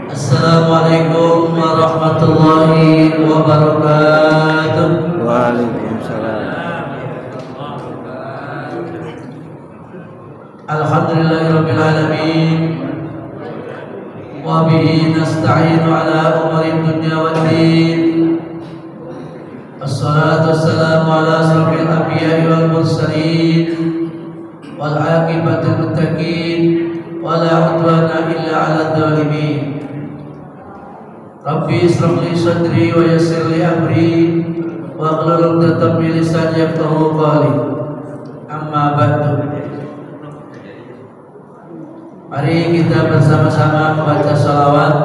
Assalamualaikum warahmatullahi wabarakatuh. Waalaikumsalam. Alhamdulillahirabbil alamin. Wa bihi nasta'inu ala umuri dunya waddin. Assalatu wassalamu ala asrofil anbiya'i wal mursalin wal aqibatul muttaqin wa la udwana illa 'alal zalimin. Rabbi ishrah li sadri wa yassir li amri wa hlul 'uqdatam min lisani yafqahu qawli. Amma ba'du. Mari kita bersama-sama membaca salawat.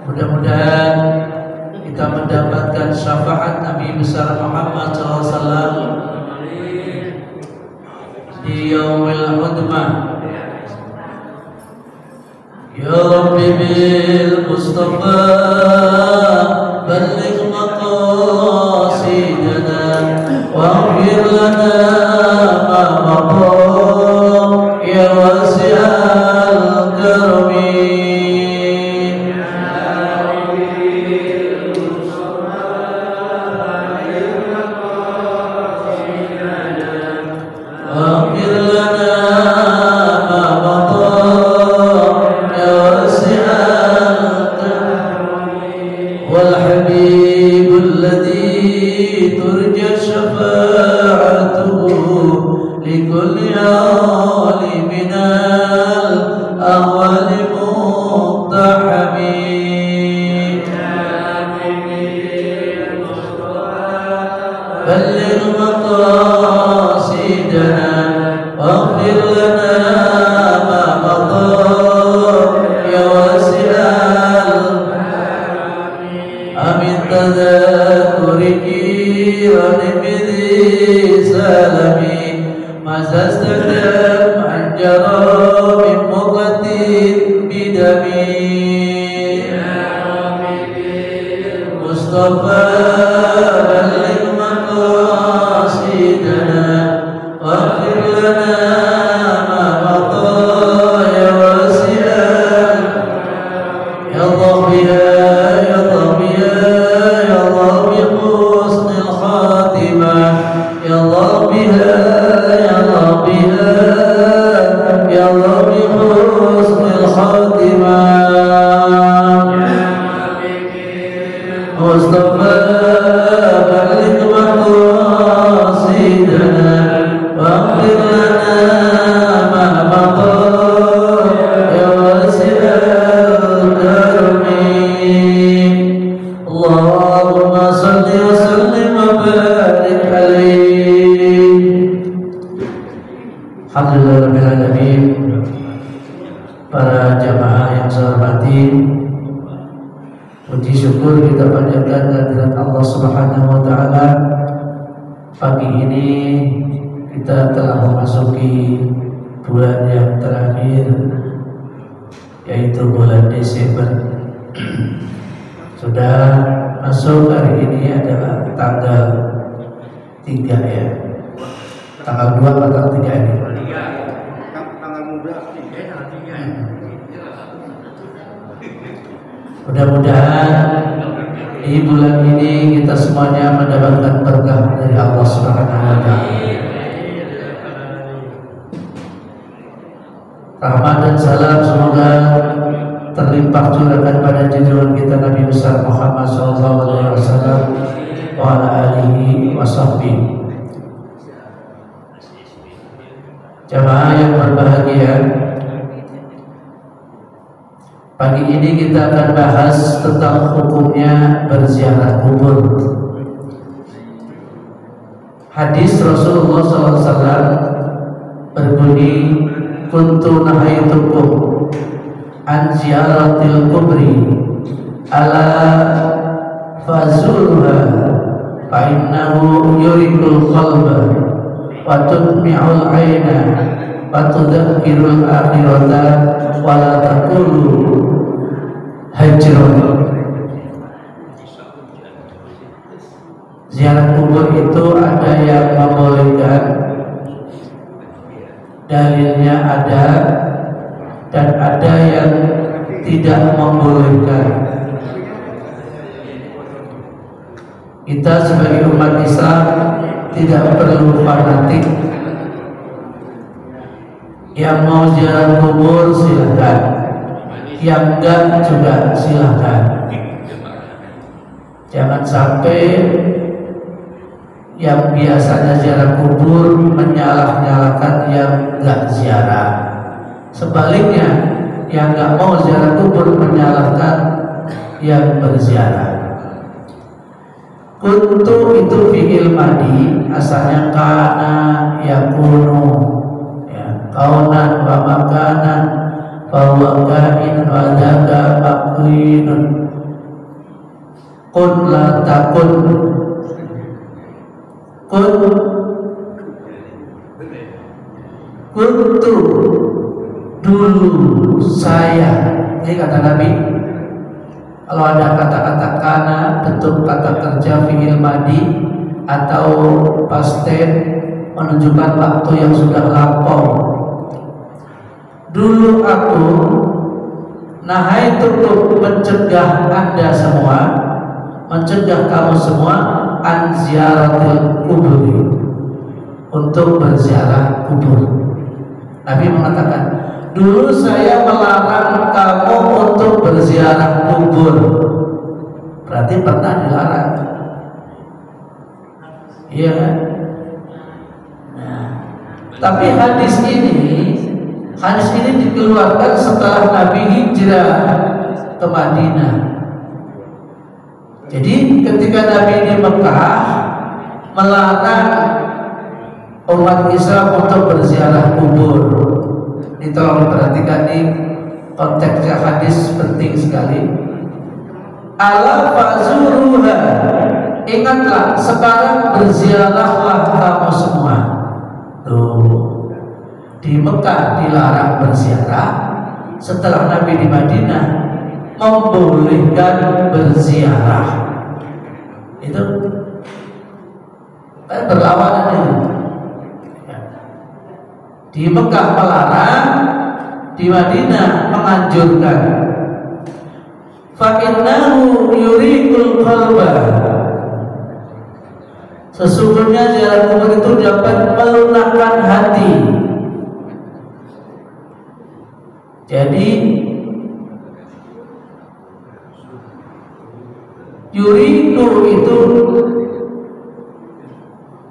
Mudah-mudahan kita mendapatkan syafaat Nabi besar Muhammad SAW di yaumil hudmah. Ya Rabbi bil Mustafa balligh maqasidana waghfir lana ma maqam ya wasi'al karami. Para jamaah yang saya hormati, puji syukur kita panjatkan kehadirat Allah Subhanahu wa taala. Pagi ini kita telah memasuki bulan yang terakhir, yaitu bulan Desember. Sudah masuk hari ini adalah tanggal 3 ya. Tanggal 2 atau tanggal 3 ini? Mudah-mudahan di bulan ini kita semuanya mendapatkan berkah dari Allah Subhanahu wa taala. Rahmat dan salam semoga terlimpah curahkan pada junjungan kita Nabi besar Muhammad SAW wa ala alihi wa sahbihi. Jamaah yang berbahagia, pagi ini kita akan bahas tentang hukumnya berziarah kubur. Hadis Rasulullah SAW berbunyi, kuntu nahaitukum an ziyaratil kubri ala fazurha fa innahu yurikul qalba wa tudmi'ul aina wa tudzakkirul akhirata wa la taqulu hajrun. Ziarah kubur itu ada yang membolehkan, dalilnya ada dan ada yang tidak membolehkan. Kita sebagai umat Islam tidak perlu fanatik. Yang mau ziarah kubur silakan, yang enggak juga silakan. Jangan sampai yang biasanya ziarah kubur menyalah-nyalakan yang enggak ziarah. Sebaliknya, yang enggak mau ziarah kubur menyalahkan yang berziarah. Kuntu itu fi'il madi, asalnya kana yakunu, kaunan wa makanan bahwa kain wa daga makinun. Kun la takun, kuntu dulu saya. Ini kata Nabi. Kalau ada kata-kata kana bentuk kata kerja fi'il madi atau past tense menunjukkan waktu yang sudah lampau. Dulu aku nahaitukum, mencegah Anda semua, mencegah kamu semua an ziaratil kuburi, untuk berziarah kubur. Nabi mengatakan, dulu saya melarang kamu untuk berziarah kubur. Berarti pernah dilarang. Iya kan? Nah, tapi hadis ini dikeluarkan setelah Nabi hijrah ke Madinah. Jadi ketika Nabi di Mekah melarang umat Islam untuk berziarah kubur. Ini tolong perhatikan, nih konteksnya hadis penting sekali. Ala fazuruha, ingatlah sekarang berziarahlah kamu semua. Tuh, di Mekah dilarang berziarah, setelah Nabi di Madinah membolehkan berziarah. Itu kan berlawanan ini. Di Mekah melarang, di Madinah menganjurkan. Fa innahu yuriqul qalba, sesungguhnya ziarah kubur itu dapat melunakkan hati. Jadi yuriqu itu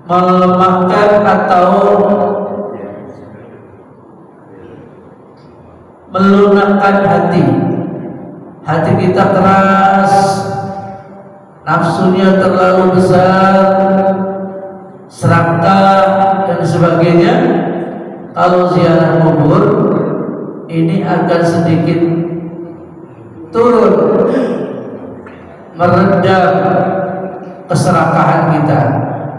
melemahkan atau melunakkan hati. Hati kita keras, nafsunya terlalu besar, serakah dan sebagainya. Kalau ziarah kubur ini akan sedikit turun, meredam keserakahan kita,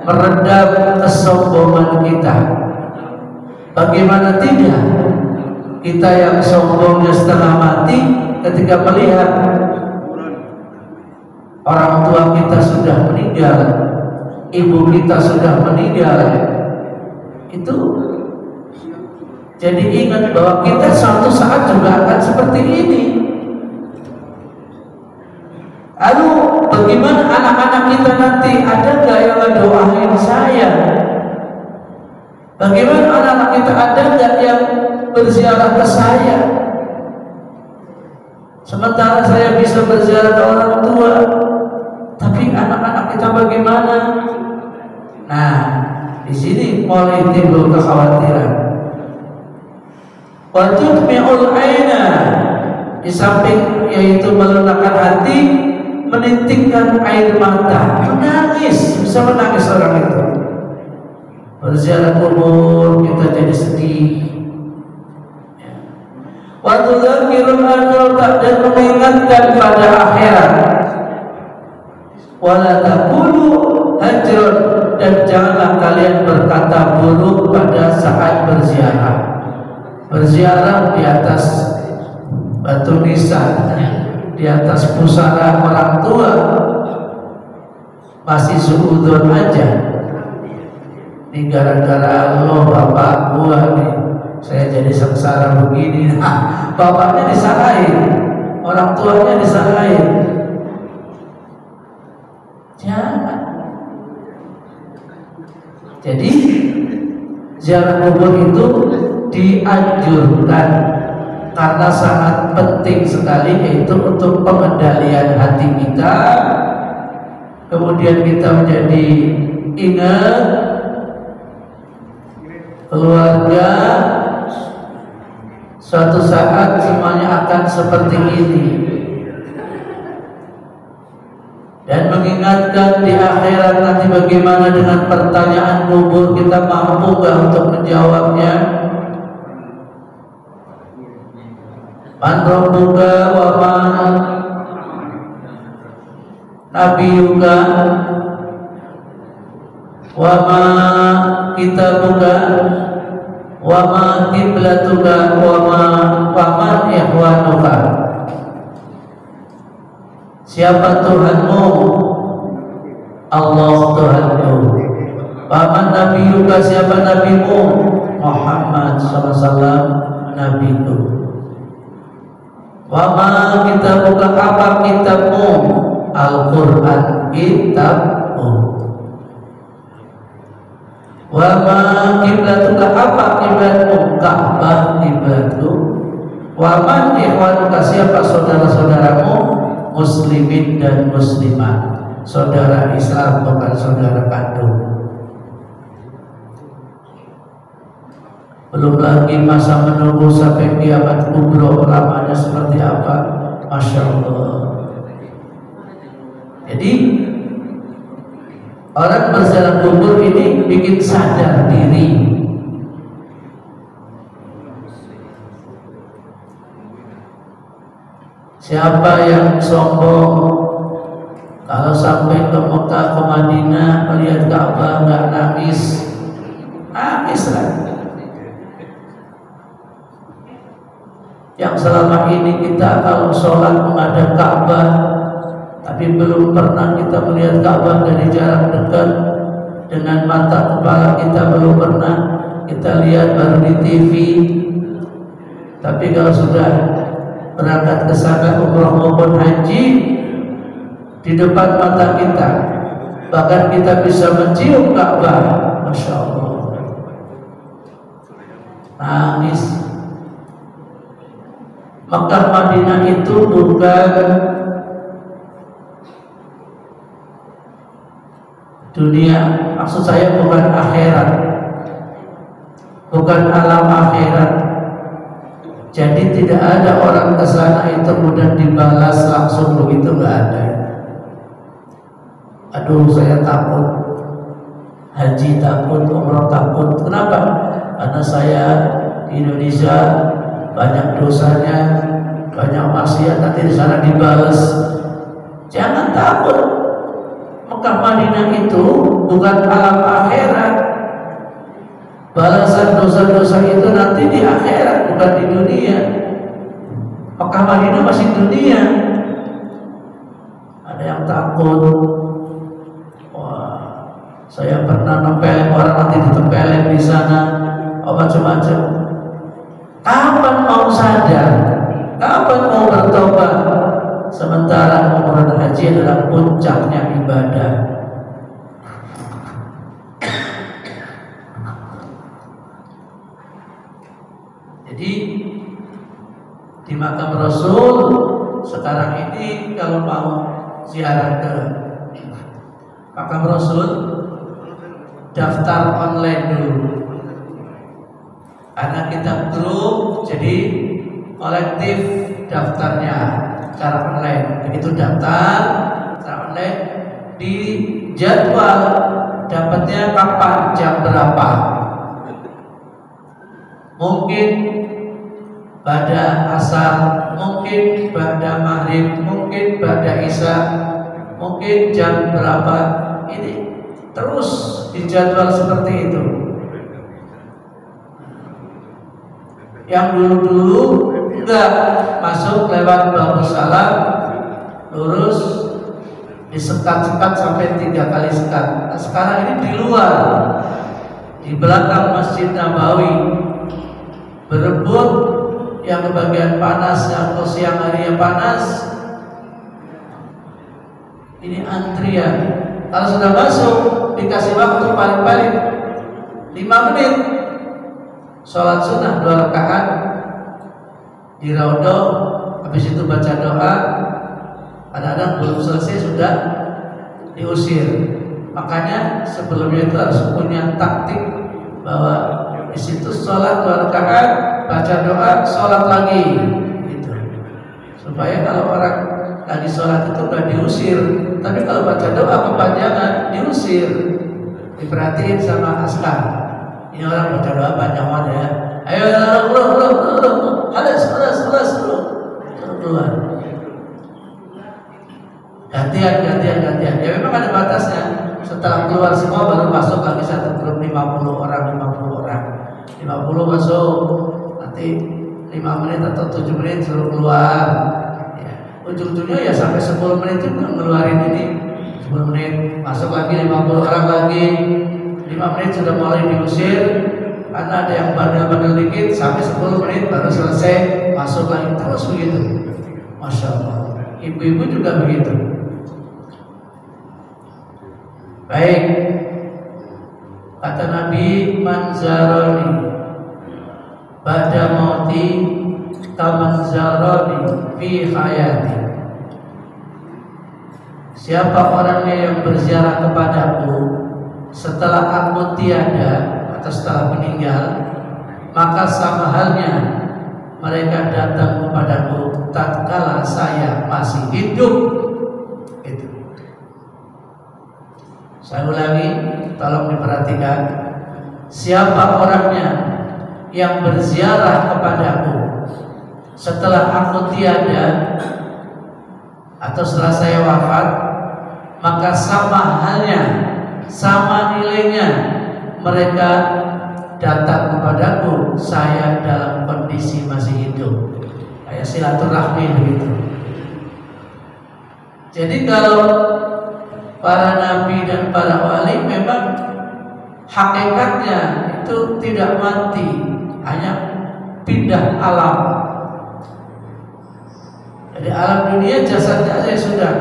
meredam kesombongan kita. Bagaimana tidak? Kita yang sombongnya setengah mati ketika melihat orang tua kita sudah meninggal, ibu kita sudah meninggal, itu jadi ingat bahwa kita suatu saat juga akan seperti ini. Lalu bagaimana anak-anak kita nanti, ada nggak yang doain saya? Bagaimana anak-anak kita, ada nggak yang berziarah ke saya? Sementara saya bisa berziarah ke orang tua, tapi anak-anak kita bagaimana? Nah, di sini mulai timbul kekhawatiran. Wa tudmi'ul aina, di samping yaitu melunakkan hati, menitikkan air mata, menangis, bisa menangis orang itu. Berziarah kubur kita jadi sedih. Wa tudzakirul akhirah, dan mengingatkan pada akhirat. Wala taqulu hajrun, dan janganlah kalian berkata buruk pada saat berziarah. Berziarah di atas batu nisan, di atas pusara orang tua, masih suudzon aja. Ini gara-gara lo bapak gua nih begini. Nah, bapaknya disalahin, orang tuanya disalahin. Jangan. Jadi ziarah kubur itu dianjurkan karena sangat penting sekali, yaitu untuk pengendalian hati kita. Kemudian kita menjadi ingat keluarga suatu saat semuanya akan seperti ini, dan mengingatkan di akhirat nanti bagaimana dengan pertanyaan kubur, kita mampu gak untuk menjawabnya. Man rabbuka wa man nabiyuka wa ma kitabuka wa ma qiblatuka wa man ikhwanuka. Siapa Tuhanmu? Allah Tuhanmu. Wa man nabiyuka, siapa nabimu? Muhammad SAW nabiku. Wa ma kitabuka, apa kitabmu? Al-Quran, kitabmu. Wa ma kiblatuka, apa kiblatmu? Ka'bah, kiblatku. Wa man ikhwanuka, siapa saudara-saudaramu? Muslimin dan muslimat, saudara Islam bukan saudara kandung. Belum lagi masa menunggu sampai kiamat kubro, lamanya seperti apa, Masya Allah. Jadi orang berziarah kubur ini bikin sadar diri. Siapa yang sombong kalau sampai ke Mekah, ke Madinah, melihat Ka'bah nggak nangis, nangis lah. Yang selama ini kita kalau sholat menghadap Ka'bah, tapi belum pernah kita melihat Ka'bah dari jarak dekat, dengan mata kepala kita belum pernah kita lihat, baru di TV. Tapi kalau sudah berangkat ke sana umrah maupun haji, di depan mata kita, bahkan kita bisa mencium Ka'bah, Masya Allah, nangis. Mekah Madinah itu bukan dunia, maksud saya bukan akhirat, bukan alam akhirat. Jadi tidak ada orang ke sana itu kemudian dibalas langsung begitu, nggak ada. Aduh, saya takut haji, takut umrah, takut. Kenapa? Karena saya di Indonesia banyak dosanya, banyak maksiat, nanti di sana dibalas. Jangan takut. Mekah Madinah itu bukan alam akhirat. Balasan dosa-dosa itu nanti di akhirat, bukan di dunia. Mekah Madinah masih dunia. Ada yang takut, wah, saya pernah nempelin orang, nanti ditempelin di sana, macam-macam. Kapan mau sadar? Kapan mau bertobat? Sementara umrah dan haji adalah puncaknya ibadah. Jadi di makam Rasul sekarang ini kalau mau ziarah ke makam Rasul, daftar online dulu. Karena kita grup, jadi kolektif daftarnya secara online. Begitu daftar secara online, di jadwal dapatnya kapan, jam berapa. Mungkin pada asar, mungkin pada maghrib, mungkin pada isya, mungkin jam berapa. Ini terus dijadwal seperti itu. Yang dulu-dulu enggak, masuk lewat bangku salam, lurus, disekat-sekat sampai 3 kali sekat. Nah, sekarang ini di luar, di belakang Masjid Nabawi, berebut yang kebagian panas atau siang hari yang panas, ini antrian. Kalau sudah masuk dikasih waktu paling-paling 5 menit, sholat sunnah 2 rakaat di raudhah, habis itu baca doa. Kadang-kadang belum selesai sudah diusir. Makanya sebelumnya itu harus punya taktik bahwa di situ sholat 2 rakaat, baca doa, sholat lagi, gitu. Supaya kalau orang lagi sholat itu nggak diusir, tapi kalau baca doa kepanjangan diusir. Diperhatiin sama askar. Ini orang baca doa panjang banget ya. Ayo halas keluar. Gantian. Ya memang ada batasnya. Setelah keluar semua baru masuk lagi satu grup 50 orang. 50 masuk, nanti 5 menit atau 7 menit suruh keluar. Ya, ujung-ujungnya ya sampai 10 menit juga ngeluarin ini. 10 menit masuk lagi 50 orang lagi. 5 menit sudah mulai diusir karena ada yang bandel-bandel dikit, sampai 10 menit baru selesai, masuk lagi, terus begitu. Masya Allah. Ibu-ibu juga begitu. Baik, kata Nabi, man zarani ba'da mauti kaman zarani fi hayati. Siapa orangnya yang berziarah kepadaku setelah aku tiada atau setelah meninggal, maka sama halnya mereka datang kepadaku tatkala saya masih hidup. Itu. Saya ulangi, tolong diperhatikan. Siapa orangnya yang berziarah kepadaku setelah aku tiada atau setelah saya wafat, maka sama halnya, sama nilainya mereka datang kepadaku saya dalam kondisi masih hidup. Kayak silaturahmi begitu. Jadi kalau para nabi dan para wali memang hakikatnya itu tidak mati, hanya pindah alam. Jadi alam dunia jasadnya saja sudah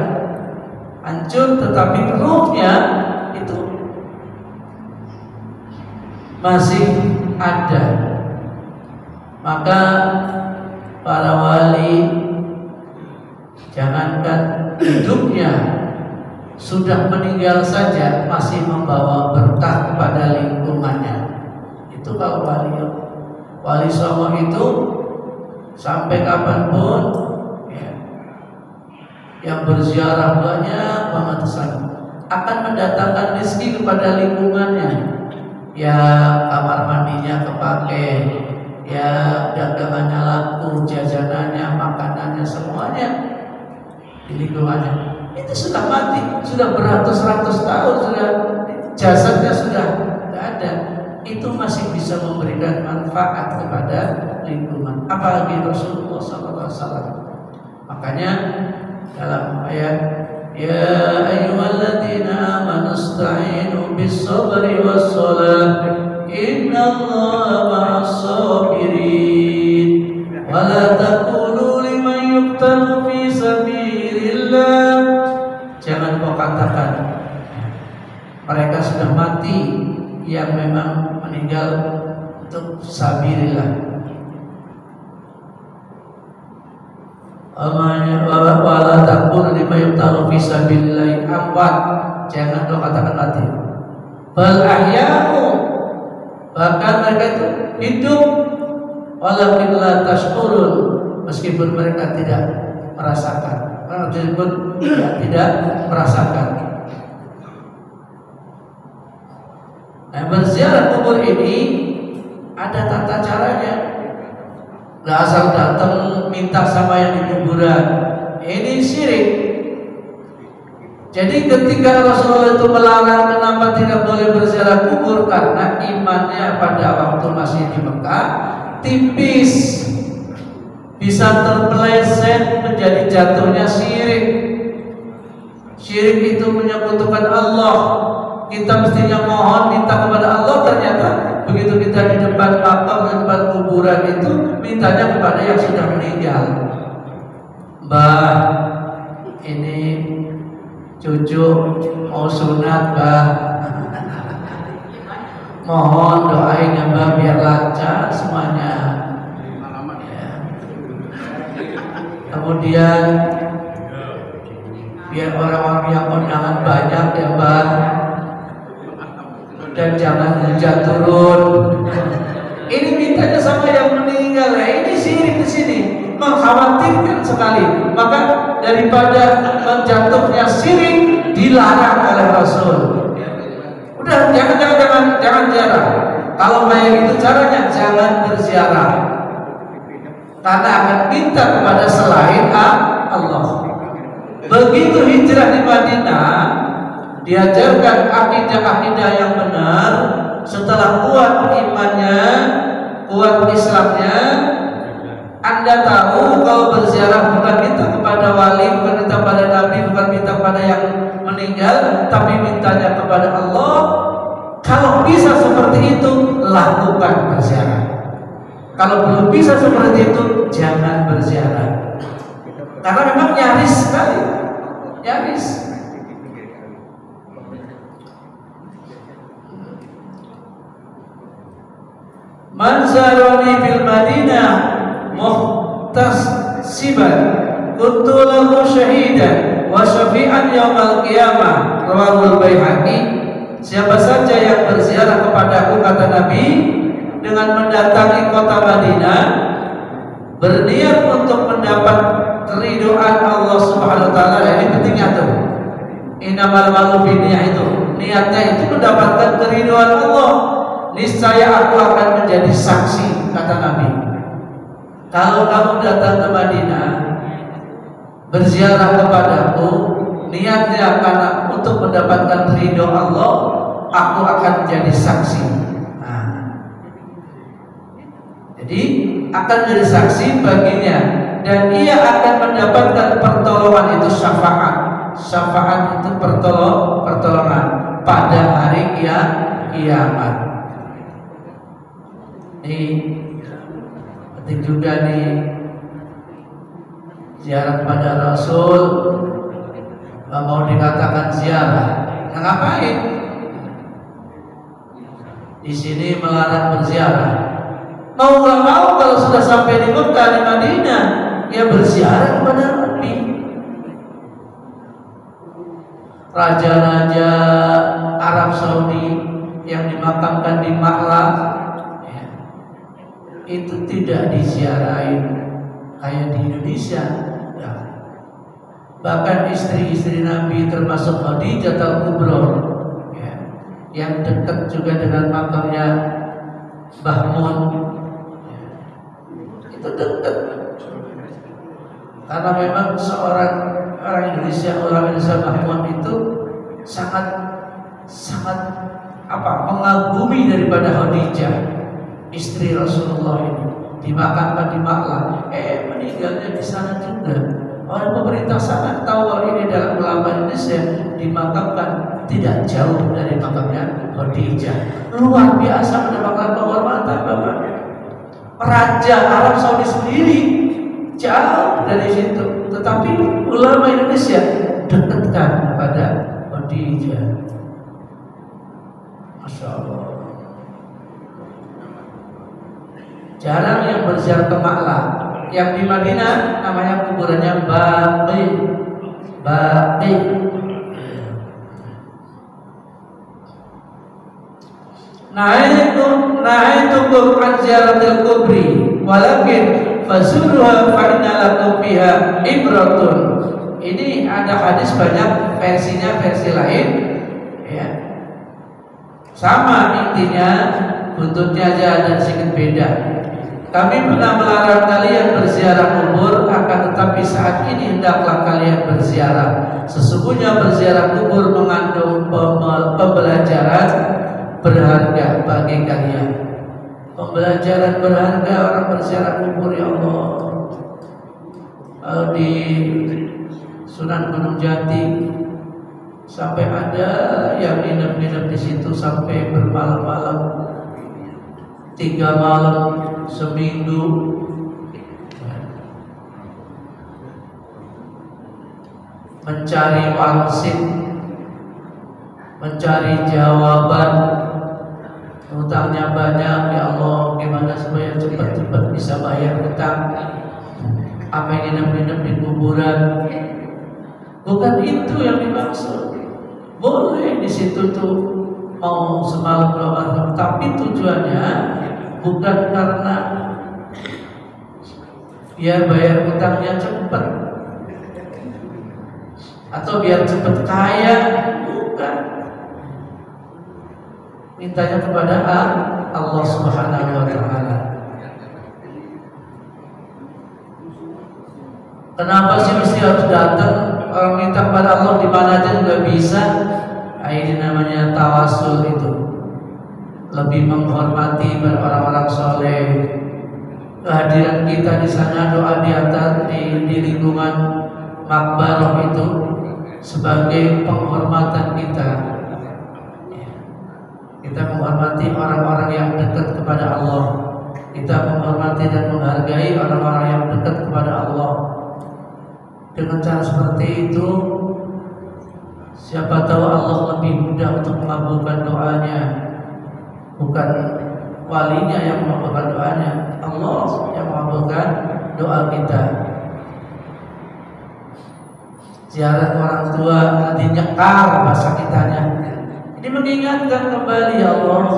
hancur, tetapi ruhnya itu masih ada. Maka para wali jangankan hidupnya, sudah meninggal saja masih membawa berkah kepada lingkungannya. Itu kalau wali songo itu sampai kapanpun ya, yang berziarah banyak banget sana akan mendatangkan rezeki kepada lingkungannya. Ya kamar mandinya kepake, ya dagangannya laku, jajanannya, makanannya, semuanya di lingkungannya. Itu sudah mati, sudah beratus-ratus tahun, sudah jasadnya sudah tidak ada. Itu masih bisa memberikan manfaat kepada lingkungan. Apalagi Rasulullah SAW. Makanya dalam ayat ya ayyuhalladzina amanu ista'inu bis-sabri was-salah innallaha ma'as-sabirin wa la taqulu liman yuqtalu fi sabilillah. Jangan kau katakan mereka sudah mati yang memang meninggal untuk sabilillah. Wala taqulu liman yuqtalu fi sabilillah amwat. Jangan kau katakan mati. Bal ahya'u, bahkan mereka itu hidup, walakin la tashkurun, meskipun mereka tidak merasakan, meskipun tidak merasakan. Nah, berziarah kubur ini ada tata caranya. Nggak asal datang minta sama yang di kuburan. Ini syirik. Jadi ketika Rasulullah itu melarang kenapa tidak boleh berziarah kubur, karena imannya pada waktu masih di Mekah tipis, bisa terpeleset menjadi jatuhnya syirik. Syirik itu menyekutukan Allah. Kita mestinya mohon minta kepada Allah, ternyata begitu kita di depan makam, di depan kuburan, kuburan itu mintanya kepada yang sudah meninggal. Mbah, ini cucu mau sunat, Mbah. Mohon doain ya Mbah biar lancar semuanya. Ya. Kemudian biar orang-orang yang kondangan banyak ya Mbah. Dan jangan hujan turun. Ini mintanya sama yang meninggal. Ya, ini syirik di sini, mengkhawatirkan sekali. Maka daripada menjatuhnya syirik dilarang oleh Rasul. Udah jangan ziarah. Kalau kayak gitu caranya jangan berziarah. Karena akan minta kepada selain Allah. Begitu hijrah di Madinah, diajarkan akidah-akidah yang benar. Setelah kuat imannya, kuat Islamnya, Anda tahu kalau berziarah bukan minta kepada wali, bukan minta kepada nabi, bukan minta kepada yang meninggal, tapi mintanya kepada Allah. Kalau bisa seperti itu, lakukan berziarah. Kalau belum bisa seperti itu, jangan berziarah. Karena memang nyaris sekali, nyaris. Man zarani fil Madinah muhtasiban kuntu lahu syahidan wa syafi'an yaumal qiyamah. Rawahul Baihaqi. Siapa saja yang berziarah kepadaku, kata Nabi, dengan mendatangi kota Madinah, berniat untuk mendapat keridhaan Allah Subhanahu wa taala. Ini pentingnya tuh. Innamal a'malu binniyat itu. Niatnya itu mendapatkan keridhaan Allah. Niscaya aku akan menjadi saksi, kata Nabi. Kalau kamu datang ke Madinah berziarah kepadaku, niatnya karena untuk mendapatkan ridho Allah, aku akan menjadi saksi. Nah, jadi akan menjadi saksi baginya, dan ia akan mendapatkan pertolongan, itu syafaat. Syafaat itu pertolongan pada hari kiamat. Ini penting juga nih, ziarah kepada Rasul. Mau dikatakan ziarah, nah, ngapain? Di sini melarang berziarah. Mau nggak mau kalau sudah sampai di Mekah, di Madinah, ya berziarah kepada Nabi. Raja-raja Arab Saudi yang dimakamkan di Maklah itu tidak diziarahin kayak di Indonesia. Ya. Bahkan istri-istri Nabi termasuk Khadijah al-Kubra, ya, yang dekat juga dengan makamnya Mbah Mun, ya, itu dekat. Karena memang orang Indonesia Mbah Mun itu sangat mengagumi daripada Khadijah, istri Rasulullah ini, dimakamkan di Maklah. Meninggalnya di sana juga. Orang pemerintah sana tahu kalau ini adalah ulama Indonesia, dimakamkan tidak jauh dari makamnya Khadijah. Luar biasa mendapatkan penghormatan, Bapak. Raja Arab Saudi sendiri jauh dari situ, tetapi ulama Indonesia dekatkan kepada Khadijah. Masya Allah. Jarang yang berziarah ke Maklah. Yang di Madinah namanya kuburannya Baqi. Nahaytukum an ziyaratil kubri walakin fasuruha fa inna lakum fiha ibratun. Ini ada hadis banyak versinya, versi lain, ya. Sama intinya, buntutnya aja ada sedikit beda. Kami pernah melarang kalian berziarah kubur, akan tetapi saat ini hendaklah kalian berziarah. Sesungguhnya berziarah kubur mengandung pembelajaran berharga bagi kalian. Pembelajaran berharga orang berziarah kubur, ya Allah. Di Sunan Gunung Jati sampai ada yang nginep di situ sampai bermalam-malam, 3 malam. seminggu, mencari wangsit, mencari jawaban. Hutangnya banyak, ya Allah, gimana supaya cepat-cepat bisa bayar hutang? Apa yang nginep-nginep di kuburan? Bukan itu yang dimaksud. Boleh di situ tuh mau semalam 2 malam, tapi tujuannya bukan karena biar bayar hutangnya cepat atau biar cepat kaya, bukan. Mintanya kepada Allah Subhanahu wa taala. Kenapa sih mesti harus datang? Orang minta kepada Allah di mana aja juga bisa. Nah, ini namanya tawasul itu. Lebih menghormati orang-orang soleh. Kehadiran kita di sana, doa di atas di lingkungan makbarah itu sebagai penghormatan kita. Kita menghormati orang-orang yang dekat kepada Allah. Kita menghormati dan menghargai orang-orang yang dekat kepada Allah. Dengan cara seperti itu, siapa tahu Allah lebih mudah untuk mengabulkan doanya. Bukan walinya yang mengabulkan doanya, Allah yang mengabulkan doa kita. Ziarah orang tua nanti nyekar bahasa kitanya. Ini mengingatkan kembali, ya Allah,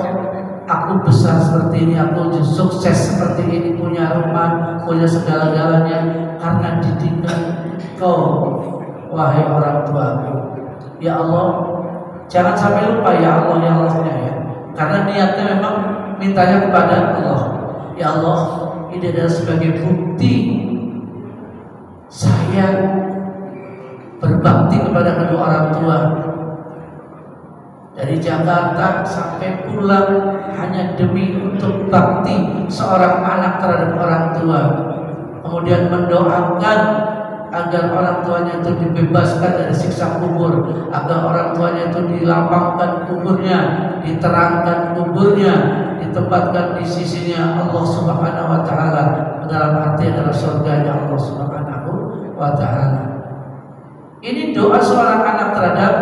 aku besar seperti ini, aku sukses seperti ini, punya rumah, punya segala-galanya karena didikan Kau, wahai orang tuaku. Ya Allah, jangan sampai lupa ya Allah, ya Allahnya ya. Karena niatnya memang mintanya kepada Allah. Ya Allah, ini adalah sebagai bukti saya berbakti kepada kedua orang tua. Dari Jakarta sampai pulang hanya demi untuk bakti seorang anak terhadap orang tua. Kemudian mendoakan agar orang tuanya itu dibebaskan dari siksa kubur, agar orang tuanya itu dilapangkan kuburnya, diterangkan kuburnya, ditempatkan di sisinya Allah Subhanahu wa taala, dalam arti adalah surganya Allah Subhanahu wa taala. Ini doa seorang anak terhadap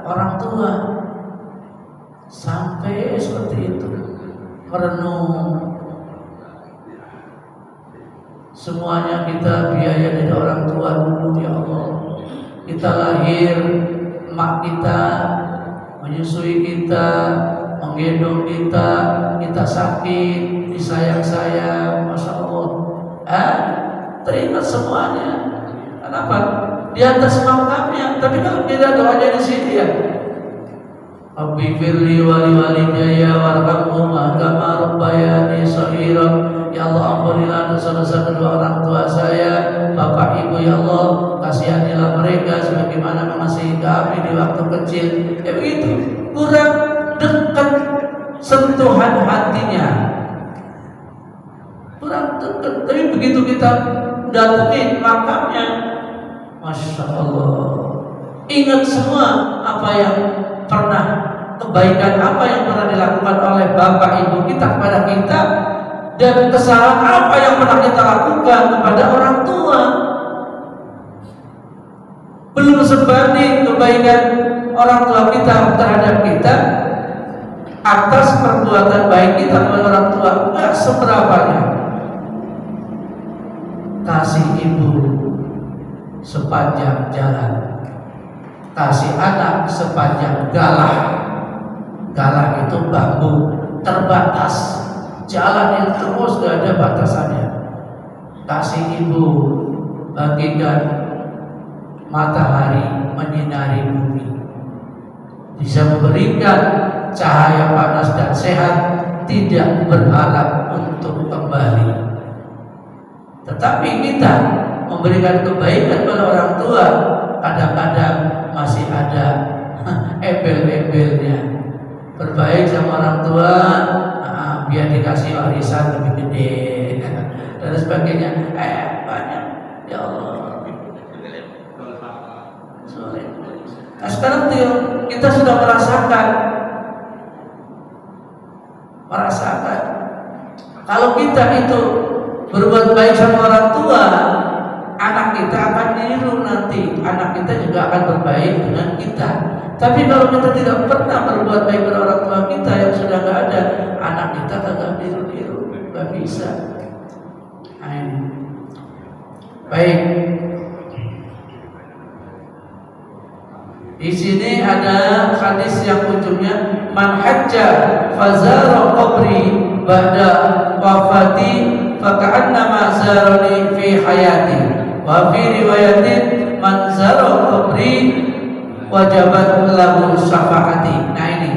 orang tua. Sampai seperti itu, merenung. Semuanya kita biaya dari orang tua dulu, ya Allah. Kita lahir, emak kita menyusui kita, menggendong kita, kita sakit, disayang-sayang, masya Allah. Teringat semuanya. Kenapa? Di atas makamnya. Tapi kalau tidak doanya di sini ya. Rabbi firli wali walidayya warhamhuma kama rabbayani shaghira. Ya Allah, ampunilah dosa-dosa kedua orang tua saya, bapak ibu, ya Allah, kasihanilah mereka sebagaimana mengasihi kami di waktu kecil. Ya begitu, kurang dekat sentuhan hatinya, kurang dekat. Tapi begitu kita datengin makamnya, masya Allah, ingat semua apa yang pernah, kebaikan apa yang pernah dilakukan oleh bapak ibu kita kepada kita, dan kesalahan apa yang pernah kita lakukan kepada orang tua. Belum sebanding kebaikan orang tua kita terhadap kita atas perbuatan baik kita kepada orang tua, enggak seberapanya. Kasih ibu sepanjang jalan, kasih anak sepanjang galah. Galah itu bambu terbatas, jalan yang terus gak ada batasannya. Kasih ibu bagikan matahari menyinari bumi, bisa memberikan cahaya panas dan sehat, tidak berharap untuk kembali. Tetapi kita memberikan kebaikan kepada orang tua, kadang-kadang masih ada embel-embelnya. Berbaik sama orang tua, biar dikasih warisan lebih gede dan sebagainya. Banyak, ya Allah. Nah, sekarang kita sudah merasakan Kalau kita itu berbuat baik sama orang tua, anak kita akan niru nanti. Anak kita juga akan berbaik dengan kita. Tapi kalau kita tidak pernah berbuat baik pada orang tua kita yang sudah nggak ada, anak kita kagak niru-niru, nggak bisa. Nah, ini. Baik. Di sini ada hadis yang ujungnya man hajja fazara qabri ba'da wafati faka'annama zarani fi hayati wa fi riwayatin man zara qabri wajabat lahu syafaati. Nah ini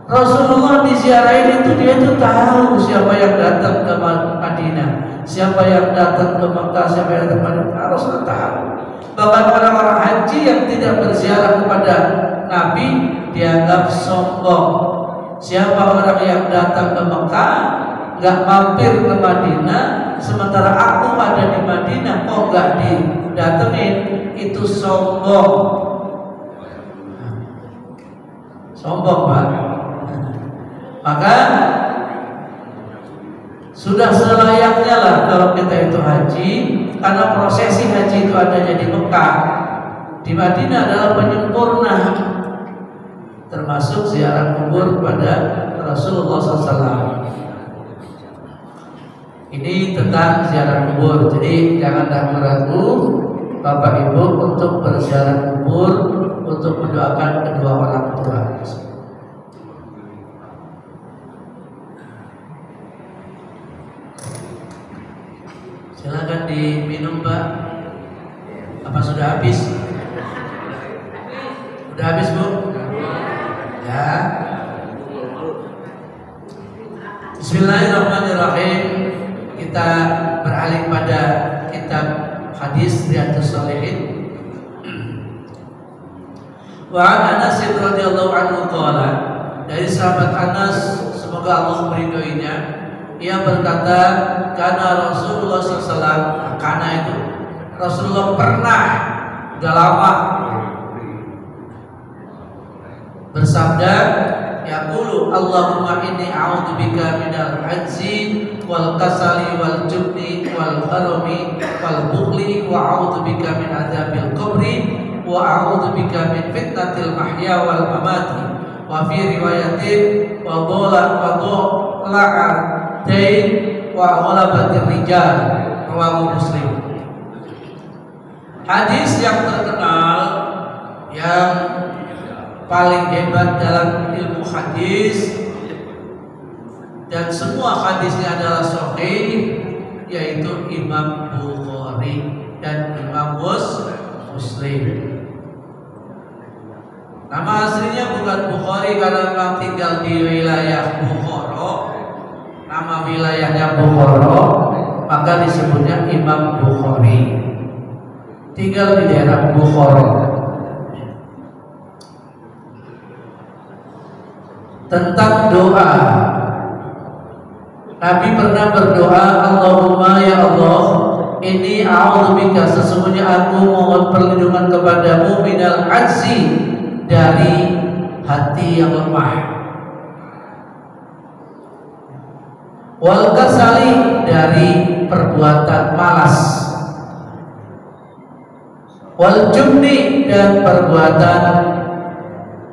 Rasulullah diziarahin itu dia itu tahu siapa yang datang ke Madinah, siapa yang datang ke Mekah, siapa yang datang ke Madinah. Rasulullah tahu. Bahkan orang-orang haji yang tidak berziarah kepada Nabi dianggap sombong. Siapa orang yang datang ke Mekah nggak mampir ke Madinah, sementara aku ada di Madinah kok nggak didatengin, itu sombong. Sombong, Pak. Maka sudah selayaknya lah kalau kita itu haji, karena prosesi haji itu adanya di Mekah. Di Madinah adalah penyempurna, termasuk ziarah kubur pada Rasulullah SAW. Ini tentang ziarah kubur. Jadi jangan ragu-ragu Bapak Ibu untuk berziarah kubur, untuk mendoakan kedua orang tua. Silakan diminum, Pak. Apa sudah habis? Sudah habis, Bu? Ya. Bismillahirrahmanirrahim. Kita beralih pada kitab hadis Riyadhus Shalihin. Wa Anas radhiyallahu anhu qala, dari sahabat Anas, semoga Allah meridhoinya, ia berkata, karena Rasulullah SAW, karena itu Rasulullah pernah, udah lama, bersabda, yaqulu Allahumma inni a'udzubika minal ajzi wal kasali wal jubni wal harami wal bukhli wa a'udzubika min adzabil qabri wa a'udzubika min fitnatil mahya wal mamati wa fi riwayatin wa dhala'a dain wa ghalabatir rijal, rawahu Muslim. Hadis yang terkenal, yang paling hebat dalam ilmu hadis dan semua hadisnya adalah sahih, yaitu Imam Bukhari dan Imam Muslim. Nama aslinya bukan Bukhari karena memang tinggal di wilayah Bukhara. Nama wilayahnya Bukhara, maka disebutnya Imam Bukhari. Tinggal di daerah Bukhara. Tentang doa, Nabi pernah berdoa, Allahumma ya Allah, ini a'udzubika, sesungguhnya aku mohon perlindungan kepadamu minal ajzi, dari hati yang lemah, wal kasali, dari perbuatan malas, wal jubni, dan perbuatan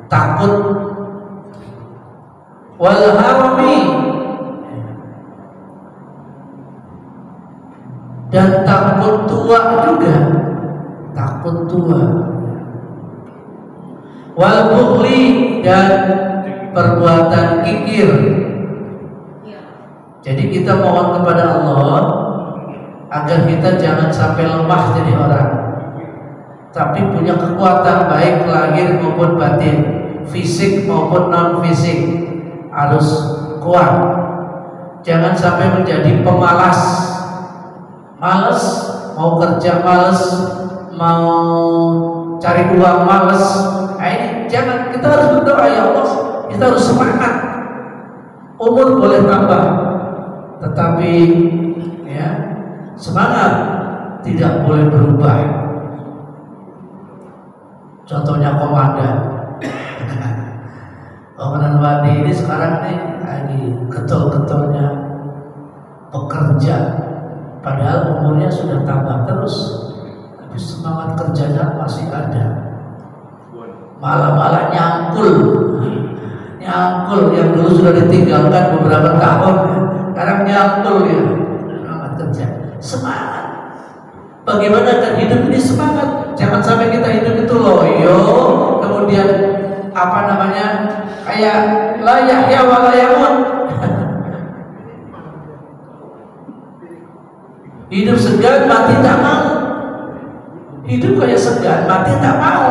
takut, wal harami, dan takut tua juga, takut tua, wal bukhli, dan perbuatan kikir. Jadi kita mohon kepada Allah agar kita jangan sampai lemah jadi orang, tapi punya kekuatan baik lahir maupun batin, fisik maupun non fisik, harus kuat. Jangan sampai menjadi pemalas, males, mau kerja males, mau cari uang males. Nah ini jangan, kita harus berdoa, ya Allah, kita harus semangat. Umur boleh tambah, tetapi ya semangat tidak boleh berubah. Contohnya komandan. Komandan Wadi ini sekarang nih lagi getol-getolnya bekerja, padahal umurnya sudah tambah terus, tapi semangat kerjanya masih ada. Malah nyangkul yang dulu sudah ditinggalkan beberapa tahun, sekarang nyangkul ya, semangat kerja, semangat. Bagaimana agar hidup ini semangat? Jangan sampai kita hidup itu loyo, kemudian apa namanya, kayak la yahya wa la yamut. Hidup segan, mati tak mau. Hidup kayak segan, mati tak mau.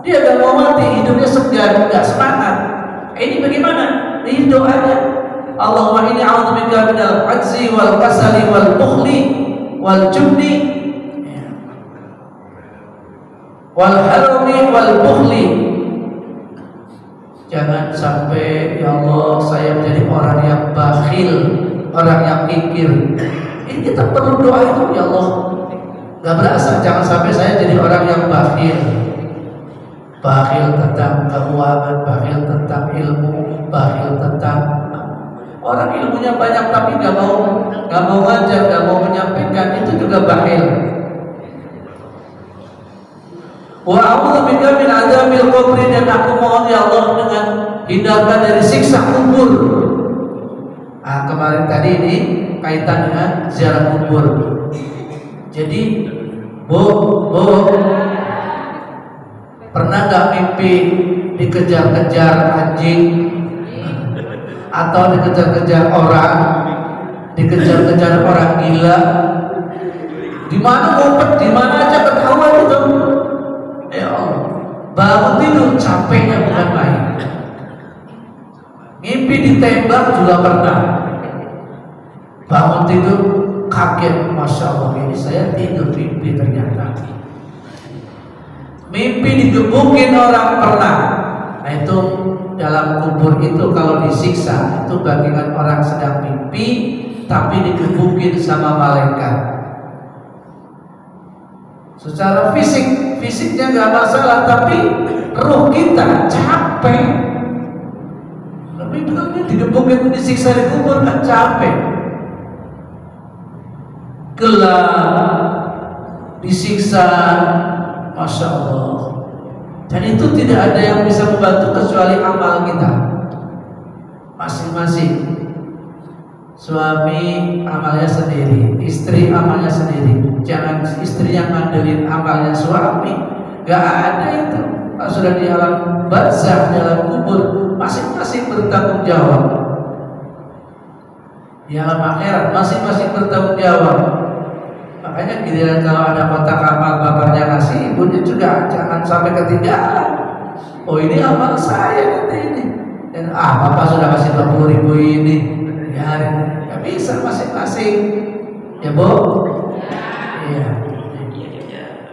Dia gak mau mati, hidupnya segan, gak semangat. Ini bagaimana? Ini doanya. Allahumma inni a'udzubika minal ajzi wal kasali wal bukhli wal jubni wal harami wal bukhli. Jangan sampai ya Allah saya menjadi orang yang bakhil, orang yang mikir. Ini kita perlu doa itu, ya Allah. Gak berasa, jangan sampai saya jadi orang yang bakhil. Bakhil tentang keuangan, bakhil tentang ilmu, bakhil tentang orang ilmunya banyak tapi gak mau ngajar, gak mau menyampaikan, itu juga bakhil. Wa a'udzubika min adzabil qabri, dan aku mohon ya Allah dengan hindarkan dari siksa kubur. Kemarin tadi ini kaitan dengan ziarah kubur. Jadi, Bu, pernah nggak mimpi dikejar-kejar anjing atau dikejar-kejar orang, dikejar-kejar orang gila? Di mana ngumpet, di mana aja ketahuan itu. Ya Allah, bangun tidur capeknya bukan main. Mimpi ditembak juga pernah. Bangun tidur kaget, masya Allah, ini saya tidur mimpi ternyata. Mimpi digebukin orang pernah. Nah itu dalam kubur itu kalau disiksa itu bagian orang sedang mimpi tapi digebukin sama malaikat. Secara fisiknya nggak masalah, tapi ruh kita capek. Tapi itu digebukin, disiksa di kubur kan capek. Gelap, disiksa, masya Allah. Dan itu tidak ada yang bisa membantu kecuali amal kita masing-masing. Suami amalnya sendiri, istri amalnya sendiri. Jangan istri yang ngandelin amalnya suami. Gak ada itu. Kalau sudah di alam barzakh, di alam kubur, masing-masing bertanggung jawab. Di alam akhirat masing-masing bertanggung jawab. Makanya giliran kalau ada kotak amal bapaknya ngasih, ibunya juga jangan sampai ketinggalan. Oh ini amal saya nanti ini. Dan bapak sudah kasih 20.000 ini. Ya, nggak bisa masing-masing. Ya Bu? Iya.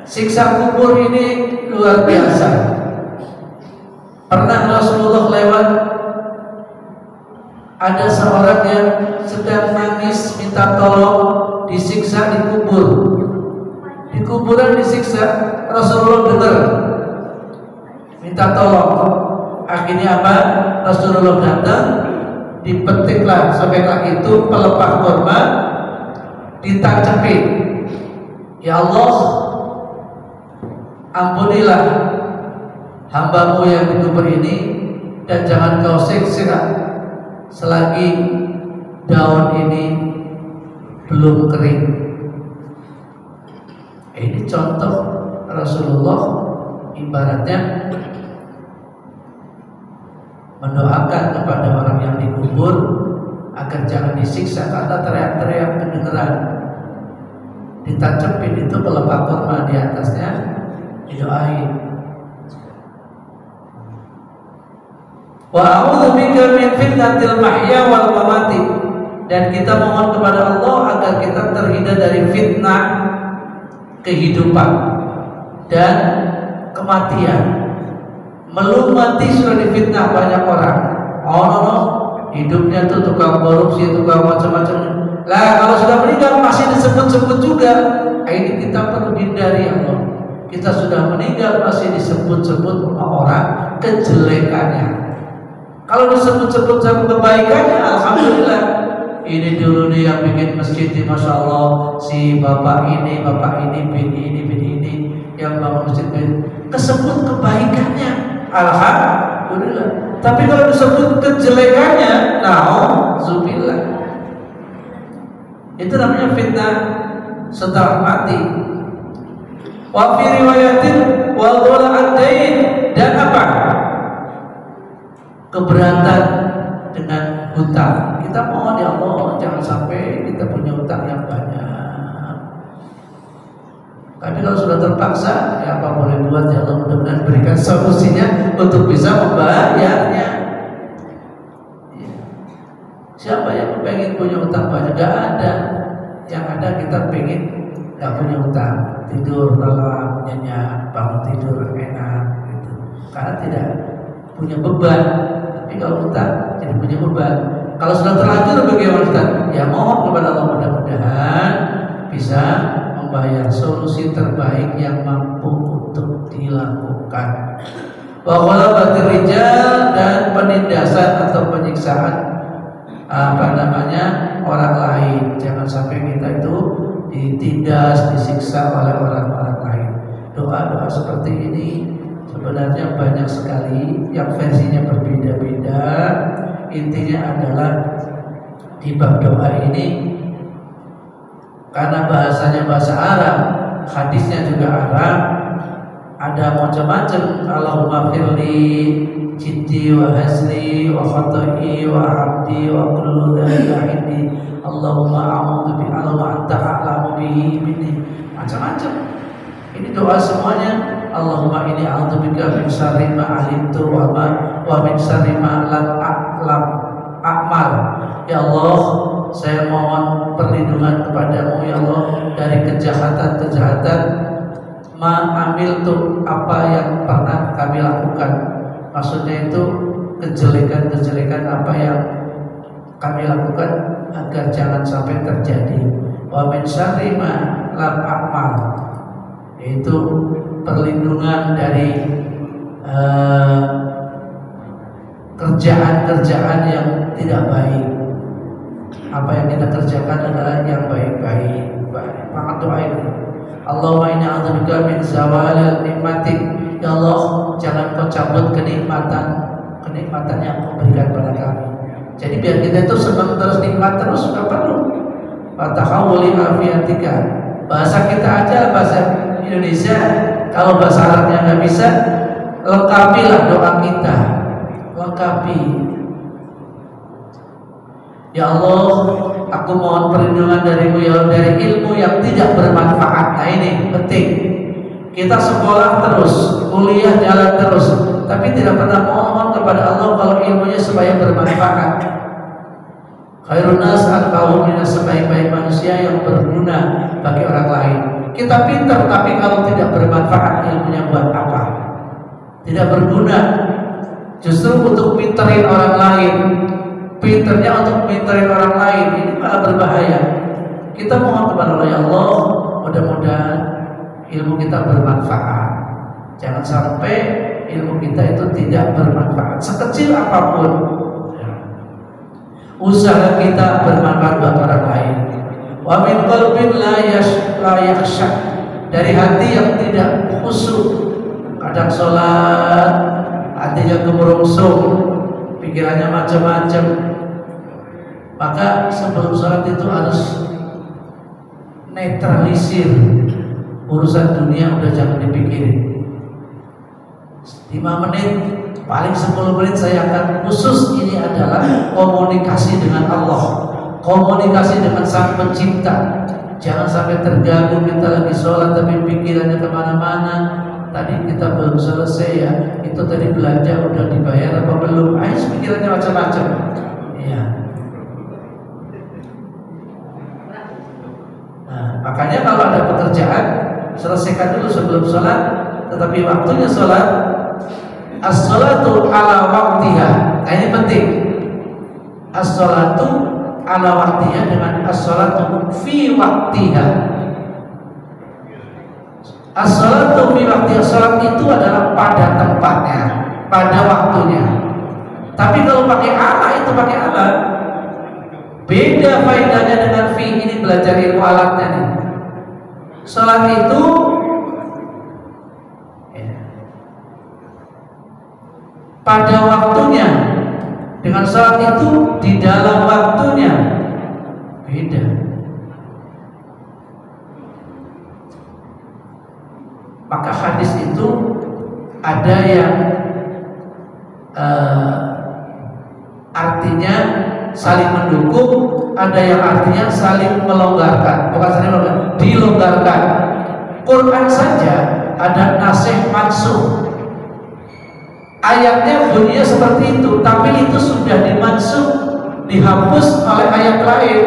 Siksa kubur ini luar biasa. Pernah Rasulullah lewat, ada seorang yang sedang nangis minta tolong, disiksa di kubur. Di kuburan disiksa, Rasulullah dengar minta tolong. Akhirnya apa? Rasulullah datang, dipetiklah sampai itu pelepah korma, ditancapin. Ya Allah, ampunilah hambamu yang di kubur ini, dan jangan kau siksa selagi daun ini belum kering. Ini contoh Rasulullah ibaratnya mendoakan kepada orang yang dikubur agar jangan disiksa, karena teriak-teriak kedengeran. Ditancapin itu pelepah kurma di atasnya, didoain. Wa a'udzubika min fitnatil mahya wal mamati, dan kita mohon kepada Allah agar kita terhindar dari fitnah kehidupan dan kematian. Melum mati sudah difitnah banyak orang. Hidupnya tuh tukang korupsi, tukang macam-macam. Lah kalau sudah meninggal masih disebut-sebut juga. Ini kita perlu hindari ya Allah. Kita sudah meninggal masih disebut-sebut orang kejelekannya. Kalau disebut-sebut sama kebaikannya, alhamdulillah. ini dulu nih yang bikin masjid di Masya Allah, si bapak ini, bin ini yang bangun masjid bin. Kesebut kebaikannya, alhamdulillah. Tapi kalau disebut kejelekannya, na'udzubillah, itu namanya fitnah setelah mati. Wa fi riwayatin wa dhul'adain, dan apa? Keberatan dengan hutang. Kita mohon ya Allah, jangan sampai kita punya hutang yang banyak. Tapi kalau sudah terpaksa, ya apa boleh buat, ya Allah, mudah-mudahan berikan solusinya untuk bisa membayarnya. Siapa yang pengen punya hutang banyak? Gak ada. Yang ada kita pengen gak punya hutang, tidur lelap, nyenyak, bangun tidur enak gitu. Karena tidak punya beban. Tapi kalau hutang jadi punya beban. Kalau sudah terlanjur bagaimana Ustaz? Ya mohon kepada Allah, mudah-mudahan bisa membayar, solusi terbaik yang mampu untuk dilakukan. Wa ghalabatir rijal, dan penindasan atau penyiksaan orang lain. Jangan sampai kita itu ditindas, disiksa oleh orang-orang lain. Doa-doa seperti ini sebenarnya banyak sekali, yang versinya berbeda-beda. Intinya adalah di bab doa ini, karena bahasanya bahasa Arab, hadisnya juga Arab, ada macam-macam. Allahumma firli jiddi wa hasli wa khata'i wa abdi wa kullu dhalika indi, Allahumma a'udhu bi Allahumma anta a'lamu bihi minni, macam-macam. Ini doa semuanya. Allahumma inni a'udzubika min syarri ma alimtu wa min syarri ma lam a'mal. Ya Allah, saya mohon perlindungan kepadamu ya Allah dari kejahatan-kejahatan ma amiltu, apa yang pernah kami lakukan. Maksudnya itu kejelekan-kejelekan apa yang kami lakukan, agar jangan sampai terjadi. Wa min syarri ma lam a'mal, yaitu perlindungan dari kerjaan-kerjaan yang tidak baik. Apa yang kita kerjakan adalah yang baik-baik. Maka doa ini, Allahumma inni a'udzubika min zawalil nikmatik. Ya Allah, jangan kau cabut kenikmatan yang kau berikan pada kami. Jadi biar kita itu senang terus, nikmat terus, nggak perlu. Fatahawuli afiatika. Bahasa kita aja, bahasa Indonesia. Kalau bahasa Arabnya nggak bisa, lengkapilah doa kita. Lengkapi. Ya Allah, aku mohon perlindungan darimu ya Allah, dari ilmu yang tidak bermanfaat. Nah ini penting. Kita sekolah terus, kuliah jalan terus, tapi tidak pernah mohon kepada Allah kalau ilmunya supaya bermanfaat. Khairun nas al-qawm minas, sebaik-baik manusia yang berguna bagi orang lain. Kita pintar, tapi kalau tidak bermanfaat, ilmunya buat apa? Tidak berguna. Justru untuk pinterin orang lain, pinternya untuk pinterin orang lain, ini malah berbahaya. Kita mohon kepada Allah, ya Allah, mudah-mudahan ilmu kita bermanfaat. Jangan sampai ilmu kita itu tidak bermanfaat, sekecil apapun. Usaha kita bermanfaat buat orang lain. Wa min qalbin la yakhsha, dari hati yang tidak khusyuk. Kadang sholat hatinya kemerungsung, pikirannya macam-macam. Maka sebelum sholat itu harus netralisir. Urusan dunia udah jangan dipikirin. 5 menit, paling 10 menit saya akan khusus, ini adalah komunikasi dengan Allah, komunikasi dengan Sang Pencipta. Jangan sampai terganggu, kita lagi sholat tapi pikirannya kemana-mana. Tadi kita belum selesai ya, itu tadi belanja udah dibayar apa belum? Ayo pikirannya macam-macam. Ya. Nah, makanya kalau ada pekerjaan, selesaikan dulu sebelum sholat. Tetapi waktunya sholat, as-sholatu ala waktiha. Nah ini penting. As-sholatu ala waktiha dengan as-sholatu fi waktiha. As-sholatu fi waktiha, sholat itu adalah pada tempatnya, pada waktunya. Tapi kalau pakai ala, itu pakai ala. Beda faedahnya dengan fi. Ini belajar ilmu alatnya nih. Salat itu pada waktunya, dengan salat itu di dalam waktunya beda. Maka hadis itu ada yang artinya saling mendukung, ada yang artinya saling melonggarkan, bukan saling melonggarkan, dilonggarkan. Quran saja ada nasih mansukh. Ayatnya bunyinya seperti itu, tapi itu sudah dimansukh, dihapus oleh ayat lain.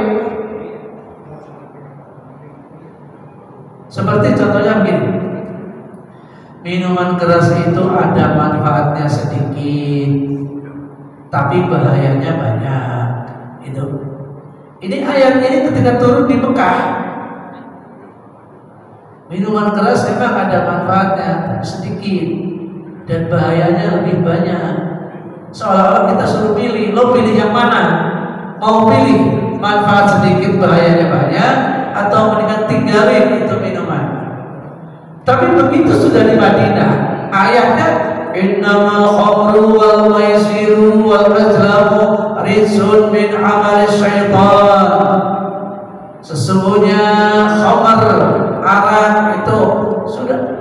Seperti contohnya begini, minuman keras itu ada manfaatnya sedikit, tapi bahayanya banyak. Itu. Ini ayat ini ketika turun di Mekah, minuman keras memang ada manfaatnya sedikit dan bahayanya lebih banyak. Seolah-olah kita suruh pilih, lo pilih yang mana? Mau pilih manfaat sedikit bahayanya banyak, atau mendingan tinggalin itu minuman? Tapi begitu sudah di Madinah, ayatnya innamal khamru wal maisiru wal azlamu rizqun min amali syaitan. Sesungguhnya khamar, arak itu sudah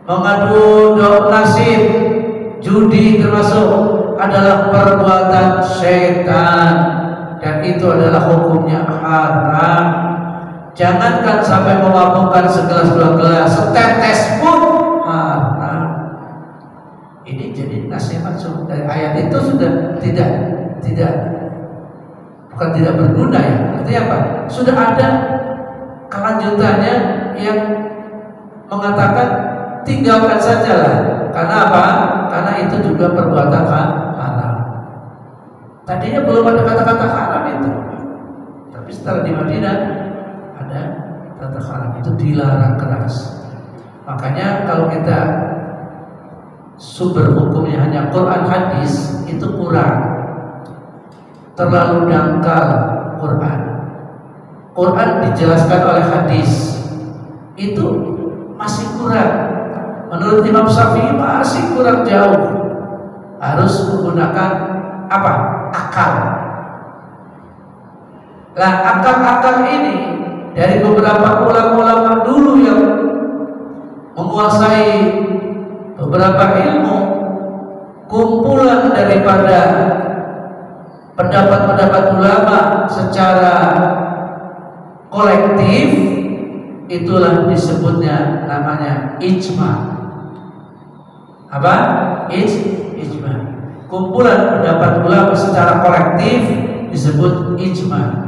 mengadu nasib, judi termasuk adalah perbuatan syaitan, dan itu adalah hukumnya haram. Jangankan sampai memabukkan segelas dua gelas, setetes pun haram. Ini jadi nasihat dari ayat itu sudah bukan tidak berguna ya. Artinya apa? Sudah ada kelanjutannya yang mengatakan tinggalkan sajalah. Karena apa? Karena itu juga perbuatan haram. Tadinya belum ada kata-kata haram itu, tapi setelah di Madinah ada kata haram, itu dilarang keras. Makanya kalau kita sumber hukumnya hanya Quran hadis, itu kurang, terlalu dangkal. Quran dijelaskan oleh hadis, itu masih kurang. Menurut Imam Syafi'i masih kurang jauh. Harus menggunakan apa? Akal. Nah, akal-akal ini dari beberapa ulama-ulama dulu yang menguasai beberapa ilmu, kumpulan daripada pendapat-pendapat ulama secara kolektif, itulah disebutnya namanya ijma. Apa? Ijma. Kumpulan pendapat ulama secara kolektif disebut ijma.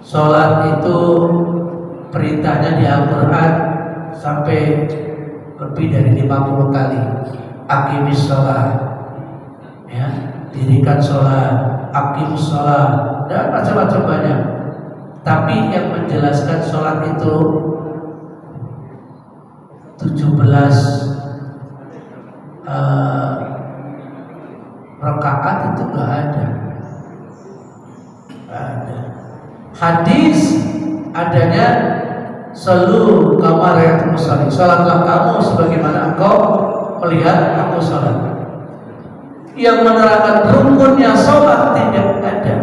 Sholat itu perintahnya di Al-Quran sampai lebih dari 50 kali. Aqimis sholat, ya, dirikan sholat, aqimus sholat, dan macam-macam banyak. Tapi yang menjelaskan sholat itu 17 rakaat itu nggak ada. Hadis adanya selalu kamar yang musalli, salatlah kamu sebagaimana engkau melihat aku salat. Yang menerangkan rukunnya salat tidak ada.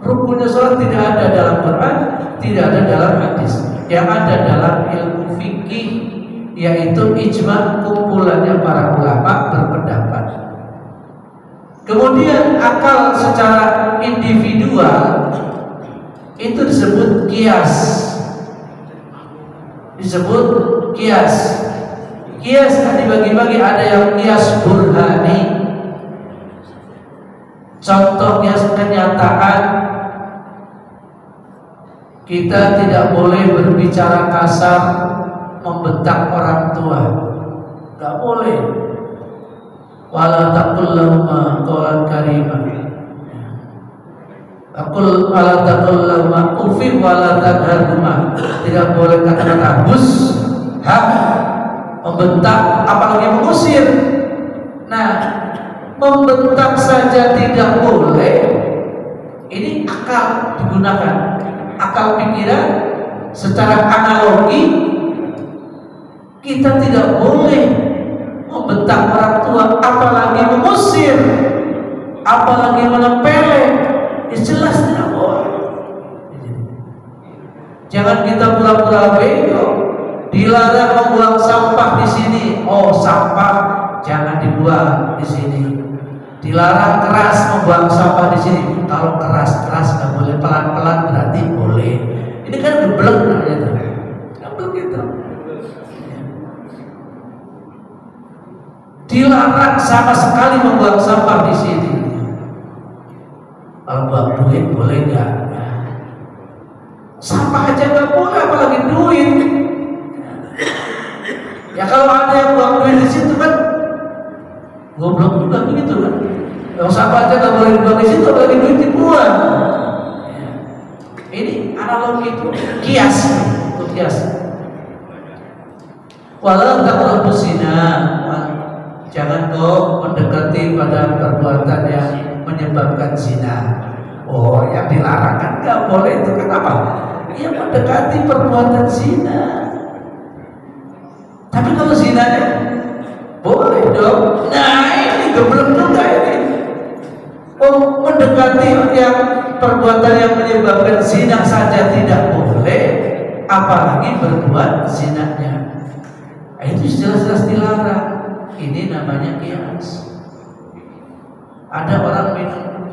Rukunnya salat tidak ada dalam Quran, tidak ada dalam hadis. Yang ada dalam ilmu fikih, yaitu ijma, kumpulannya para ulama berpendapat. Kemudian akal secara individual itu disebut qiyas. Disebut qiyas. Qiyas dibagi-bagi, ada yang qiyas burhani. Contoh qiyas kenyataan, kita tidak boleh berbicara kasar, membentak orang tua, nggak boleh. Wala taqul lahuma qawlan karima. Aqul wala taqul lahuma uffin wala tanharhuma. Tidak boleh kata-kata bus, hak, membentak, apalagi mengusir. Nah, membentak saja tidak boleh. Ini akal digunakan, akal pikiran. Secara analogi, kita tidak boleh membentak orang tua, apalagi mengusir, apalagi menempel. Jelas tidak boleh. Jangan kita pura-pura bego. Dilarang membuang sampah di sini. Oh, sampah jangan dibuang di sini. Dilarang keras membuang sampah di sini. Kalau keras-keras nggak boleh, pelan-pelan berarti boleh. Ini kan geblek namanya. Geblek gitu. Dilarang sama sekali membuang sampah di sini. Kalau buang duit boleh nggak? Sampah aja nggak boleh, apalagi duit. Ya kalau ada yang buang duit di situ kan goblok juga begitu kan. Kalau sampah aja nggak boleh dibuang di situ, apalagi duit dibuang. Ini analogi itu kias, itu kias. Walau taqrabu zina, jangan kau mendekati pada perbuatan yang menyebabkan zina. Oh, yang dilarang kan nggak boleh itu. Kenapa? Ia mendekati perbuatan zina. Tapi kalau zinanya boleh dong. Nah ini geblek juga ini. Oh, mendekati yang perbuatan yang menyebabkan zina saja tidak boleh, apalagi berbuat zinanya. Nah, itu jelas-jelas dilarang. Ini namanya kias. Ada orang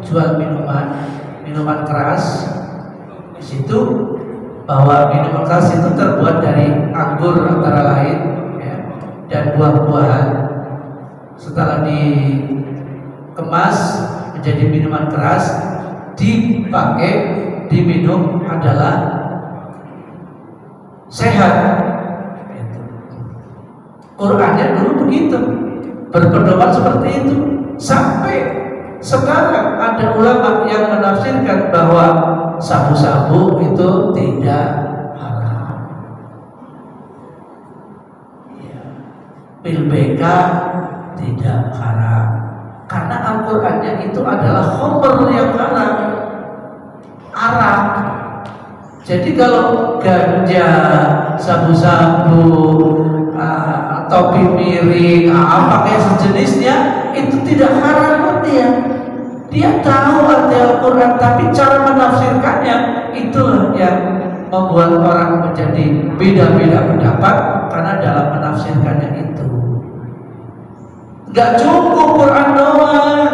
jual minuman keras. Di situ bahwa minuman keras itu terbuat dari anggur antara lain, ya, dan buah-buahan. Setelah dikemas menjadi minuman keras, dipakai, diminum adalah sehat. Qurannya dulu begitu, berpedoman seperti itu. Sampai sekarang ada ulama yang menafsirkan bahwa sabu-sabu itu tidak haram, pil BK tidak haram, karena Al-Qur'annya itu adalah khamr yang haram, arak. Jadi kalau ganja, sabu-sabu, topi miring, pakai sejenisnya itu tidak haram buat dia. Dia tahu arti Al-Quran, tapi cara menafsirkannya itulah yang membuat orang menjadi beda-beda pendapat karena dalam menafsirkannya itu. Gak cukup Quran doang,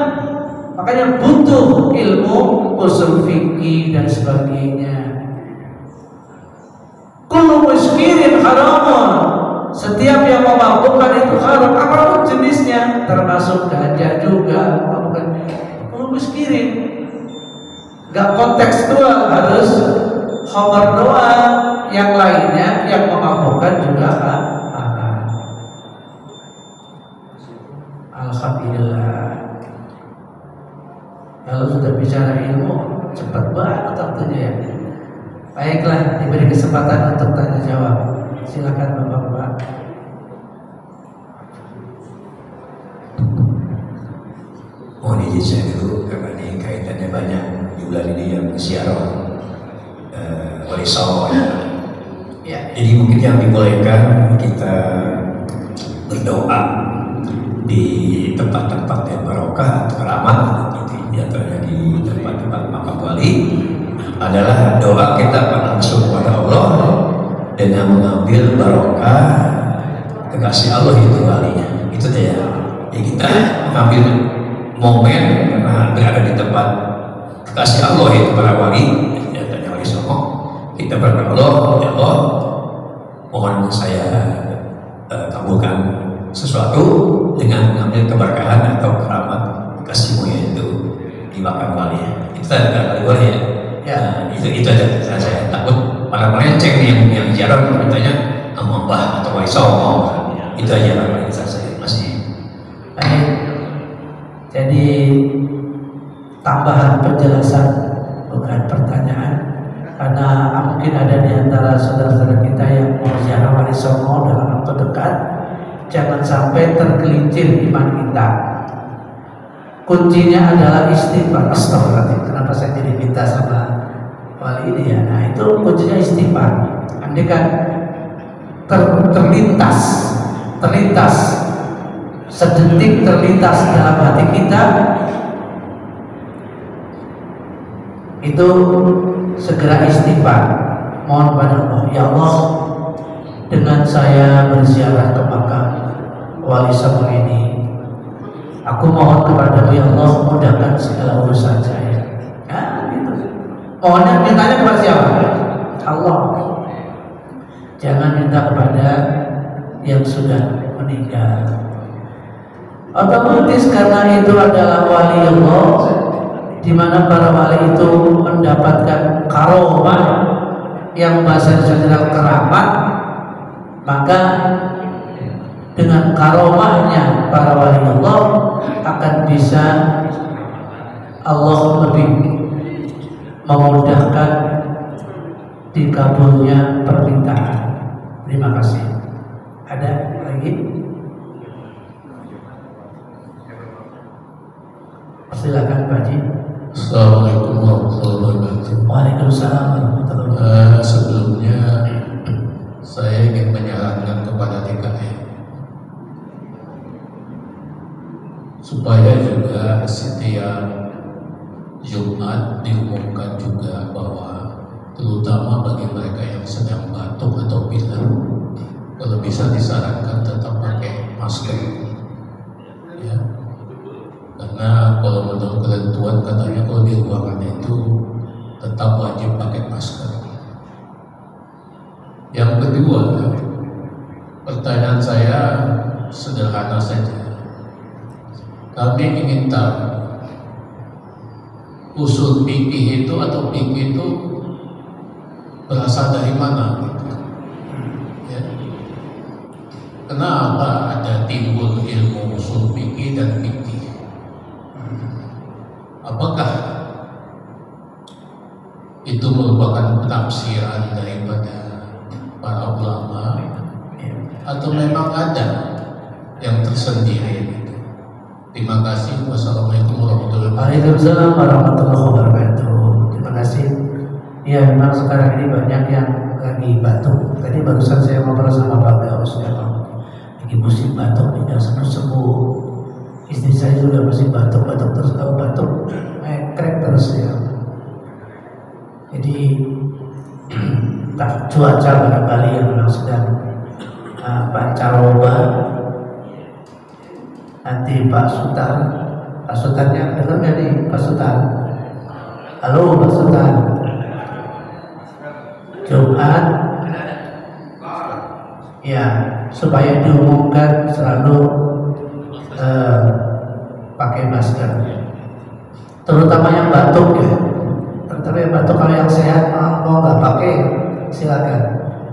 makanya butuh ilmu usul fikih dan sebagainya. Kullu muskirin haramun. Setiap yang memabukkan itu haram, apapun jenisnya, termasuk ganja juga. Kalau miskirin, gak kontekstual, harus khamar doang. Yang lainnya yang memabukkan juga haram. Alhamdulillah. Kalau sudah bicara ilmu, cepat banget waktunya ya. Baiklah, diberi kesempatan untuk tanya jawab. Silakan Bapak-bapak. Mohon izin saya dulu karena ini kaitannya banyak di bulan ini yang siaran warisau. Ya. Jadi mungkin yang dibolehkan kita berdoa di tempat-tempat yang barokah atau keramat, gitu, diantaranya di tempat-tempat makam wali, adalah doa kita langsung kepada Allah dengan mengambil barokah kekasih Allah itu walinya. Itu dia. Ya kita mengambil momen karena berada di tempat kekasih Allah itu para wali, ya tanya wali Songo. Kita berdoa Allah, ya Allah, mohon saya kabulkan sesuatu dengan mengambil keberkahan atau keramat kekasihmu yaitu di makam wali. Itu tadi kali wali ya. Ya, itu aja saya takut para melenceng yang jarang bertanya Mbah atau wali Songo. Itu aja yang saya masih. Baik. Jadi tambahan penjelasan bukan pertanyaan, karena mungkin ada di antara saudara-saudara kita yang mau ziarah wali Songo dalam waktu dekat. Jangan sampai tergelincir iman kita. kuncinya adalah istighfar. Astagfirullahaladzim, kenapa saya jadi minta sama wali ini ya? Nah itu kuncinya istighfar. Andai kan terlintas sedetik terlintas dalam hati kita, itu segera istighfar, mohon pada Allah, ya Allah, dengan saya berziarah ke makam Wali Songo ini, aku mohon kepadamu ya Allah, mudahkan segala urusan saya. Nah, gitu. Mohonnya, mintanya kepada siapa? Allah. Jangan minta kepada yang sudah meninggal. Otomatis karena itu adalah wali Allah, di mana para wali itu mendapatkan karomah yang bahasa Indonesia keramat, maka dengan karomahnya para wali Allah akan bisa Allah lebih memudahkan dikabulnya permintaan. Terima kasih. Ada lagi? Silakan Pak Haji. Assalamualaikum warahmatullahi wabarakatuh. Waalaikumsalam warahmatullahi wabarakatuh. Sebelumnya saya ingin menyarankan kepada DKM supaya juga setiap Jumat diumumkan juga bahwa terutama bagi mereka yang sedang batuk atau pilek, kalau bisa disarankan tetap pakai masker, ya. Karena kalau menurut ketentuan katanya kalau di ruangan itu tetap wajib pakai masker. Yang kedua, pertanyaan saya sederhana saja. Kami ingin tahu usul fikih itu atau fikih itu berasal dari mana? Gitu. Ya. Kenapa ada timbul ilmu usul fikih dan fikih? Apakah itu merupakan penafsiran daripada para ulama atau memang ada yang tersendiri? Terima kasih. Wassalamualaikum warahmatullahi wabarakatuh. Waalaikumsalam warahmatullahi wabarakatuh. Terima kasih. Ya, memang sekarang ini banyak yang lagi batuk. Tadi barusan saya ngobrol sama Pak Gaus, lagi musim batuk, tidak sembuh-sembuh. Istri saya juga masih batuk-batuk terus, kalau batuk krek terus ya. Jadi tak cuaca barangkali yang memang sedang pancaroba. Nanti Pak Sultannya dengar nggak nih Pak Sultan? Halo Pak Sultan. Jumat, ya supaya diumumkan selalu pakai masker, terutama yang batuk ya. Terutama yang batuk, kalau yang sehat mau nggak pakai silakan.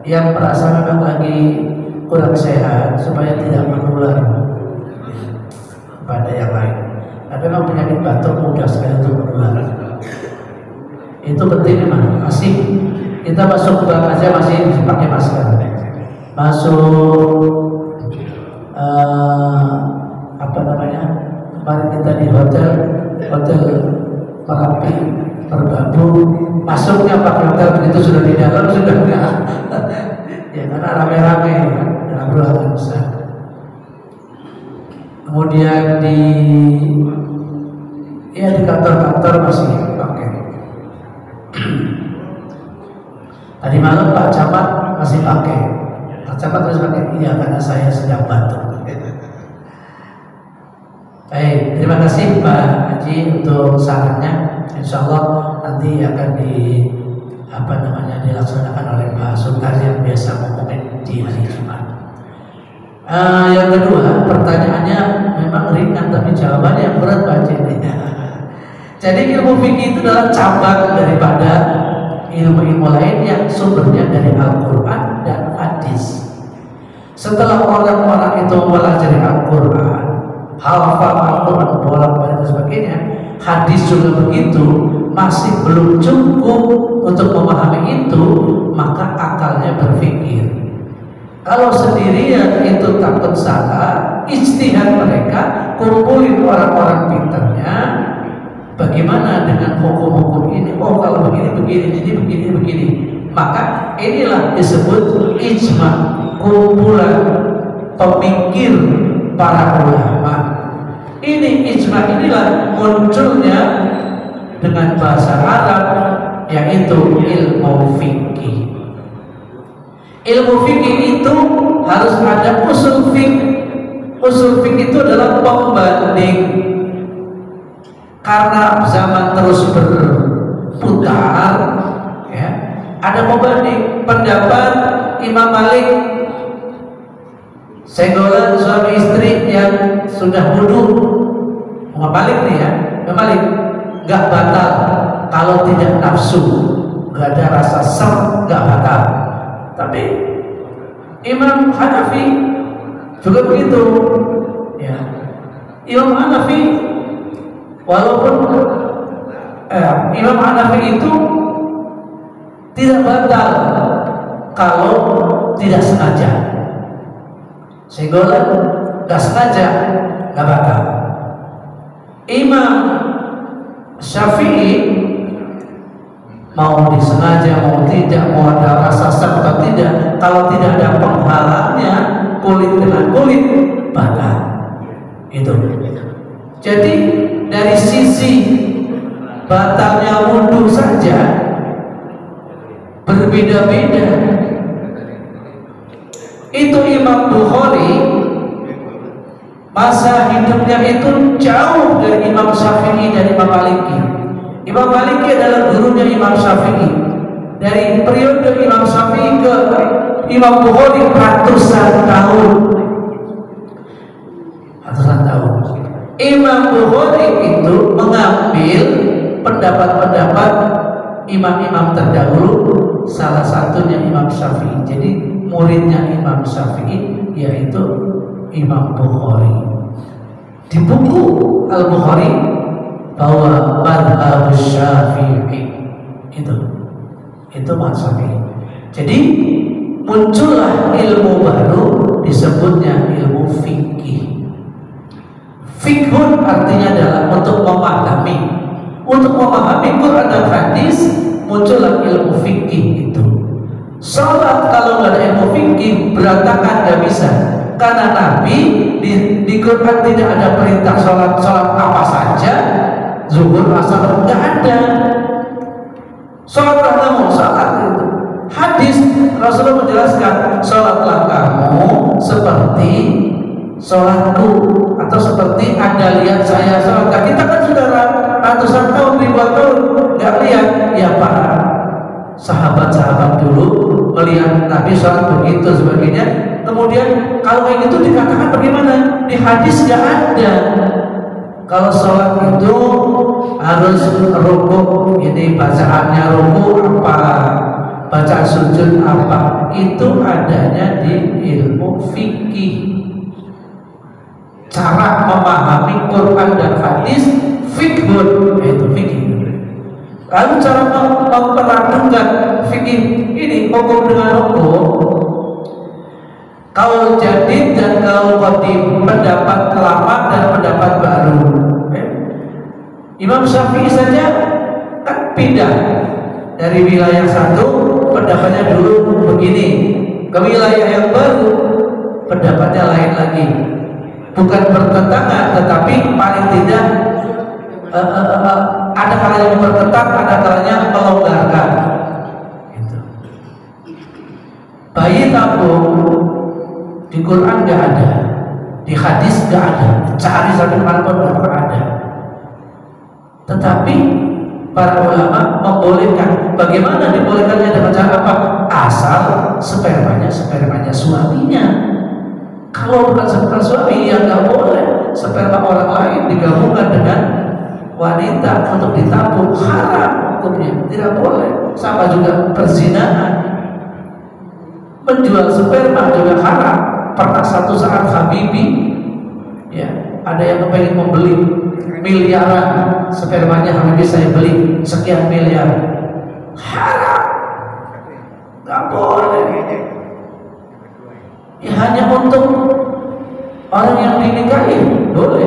Yang merasa memang lagi kurang sehat supaya tidak menular pada yang lain. Tapi memang penyakit batuk mudah sekali untuk menular. Itu penting memang. Masih kita masuk bank aja masih pakai masker. Masuk apa namanya? Kemarin kita di hotel Merapi Merbabu, masuknya pakai hotel, begitu sudah di dalam sudah enggak. Ya karena rame-rame dalam ruangan besar. Kemudian di kantor-kantor masih pakai. Tadi malam Pak Camat masih pakai. Pak Camat masih pakai. Iya, karena saya sedang batuk. Baik, terima kasih Pak Haji untuk sarannya. Insya Allah nanti akan dilaksanakan oleh Pak Sultan yang biasa ngomongin di hari Jumat. Yang kedua, pertanyaannya memang ringan tapi jawabannya yang berat Pak Haji. Jadi ilmu fikih itu adalah cabang daripada ilmu-ilmu lain yang sumbernya dari Al-Quran dan hadis. Setelah orang-orang itu mempelajari Al-Quran, hafal Al-Quran, bolak-balik dan sebagainya, hadis juga begitu, masih belum cukup untuk memahami itu, maka akalnya berpikir. Kalau sendirian itu takut salah, ijtihad mereka, kumpulin orang-orang pintarnya, bagaimana dengan hukum-hukum ini? Oh, kalau begini, begini. Maka inilah disebut ijma, kumpulan pemikir para ulama. Ini ijma inilah munculnya dengan bahasa Arab, yaitu ilmu fikih. Ilmu fikih itu harus ada usul fikih. Usul fikih itu adalah pembanding. Karena zaman terus berputar, ya, ada pembanding. Pendapat Imam Malik, senggolan suami istri yang sudah wudu, Imam Malik nih ya, Imam Malik nggak batal kalau tidak nafsu, nggak ada rasa ser, nggak batal. Tapi Imam Hanafi juga begitu, ya. Imam Hanafi walaupun Imam Hanafi itu tidak batal kalau tidak sengaja. Senggolan nggak sengaja nggak batal. Imam Syafi'i mau disengaja, mau tidak, mau ada rasa serta tidak, kalau tidak ada penghalangnya, kulit dengan kulit batal. Itu. Jadi dari sisi batalnya wudu saja berbeda-beda. Itu Imam Bukhari masa hidupnya itu jauh dari Imam Syafi'i dan Imam Maliki. Imam Maliki adalah gurunya Imam Syafi'i. Dari periode Imam Syafi'i ke Imam Bukhari ratusan tahun. Imam Bukhari itu mengambil pendapat-pendapat imam-imam terdahulu, salah satunya Imam Syafi'i. Jadi muridnya Imam Syafi'i yaitu Imam Bukhari. Di buku Al-Bukhari bahwa madhab Syafi'i itu mazhab Syafi'i. Jadi muncullah ilmu baru disebutnya ilmu fikih. Fikhun artinya adalah untuk memahami Quran dan hadis, muncullah ilmu fikih itu. Salat kalau nggak ada ilmu fikih berantakan, nggak bisa. Karena Nabi di Quran tidak ada perintah salat apa saja, zuhur, asar, nggak ada. Salatlah kamu, salat itu. Hadis Rasulullah menjelaskan, salatlah kamu seperti salatku, atau seperti Anda lihat saya salat. Nah, kita kan sudah ratusan tahun, ribuan tahun nggak lihat. Ya para sahabat-sahabat dulu melihat Nabi salat begitu sebagainya. Kemudian kalau kayak gitu dikatakan bagaimana? Di hadis nggak ada. Kalau sholat itu harus rukuk, ini bacaannya rukuk apa, bacaan sujud apa, itu adanya di ilmu fikih. Cara memahami Quran dan hadis fikhun, yaitu fikih. Lalu cara memperlakukan fikih ini hukum dengan hukum, kaul jadid dan kaul qadim, pendapat lama dan pendapat baru. Imam Syafi'i saja kan pindah dari wilayah satu, pendapatnya dulu begini, ke wilayah yang baru pendapatnya lain lagi. Bukan bertentangan, tetapi paling tidak ada kalanya memperketat, ada kalanya melonggarkan. Gitu. Bayi tabung di Quran nggak ada, di hadis nggak ada, cari sampai manapun nggak pernah ada. Tetapi para ulama membolehkan. Bagaimana dibolehkannya dengan cara apa? Asal spermanya suaminya. Kalau bukan sperma suami, ya nggak boleh. Sperma orang lain digabungkan dengan wanita untuk ditabung, haram hukumnya, tidak boleh. Sama juga perzinahan, menjual sperma juga haram. Pernah satu saat Habibi, ya, ada yang kepengen membeli miliaran spermanya, Habibi saya beli sekian miliar, haram, nggak boleh. Ya hanya untuk orang yang dinikahi boleh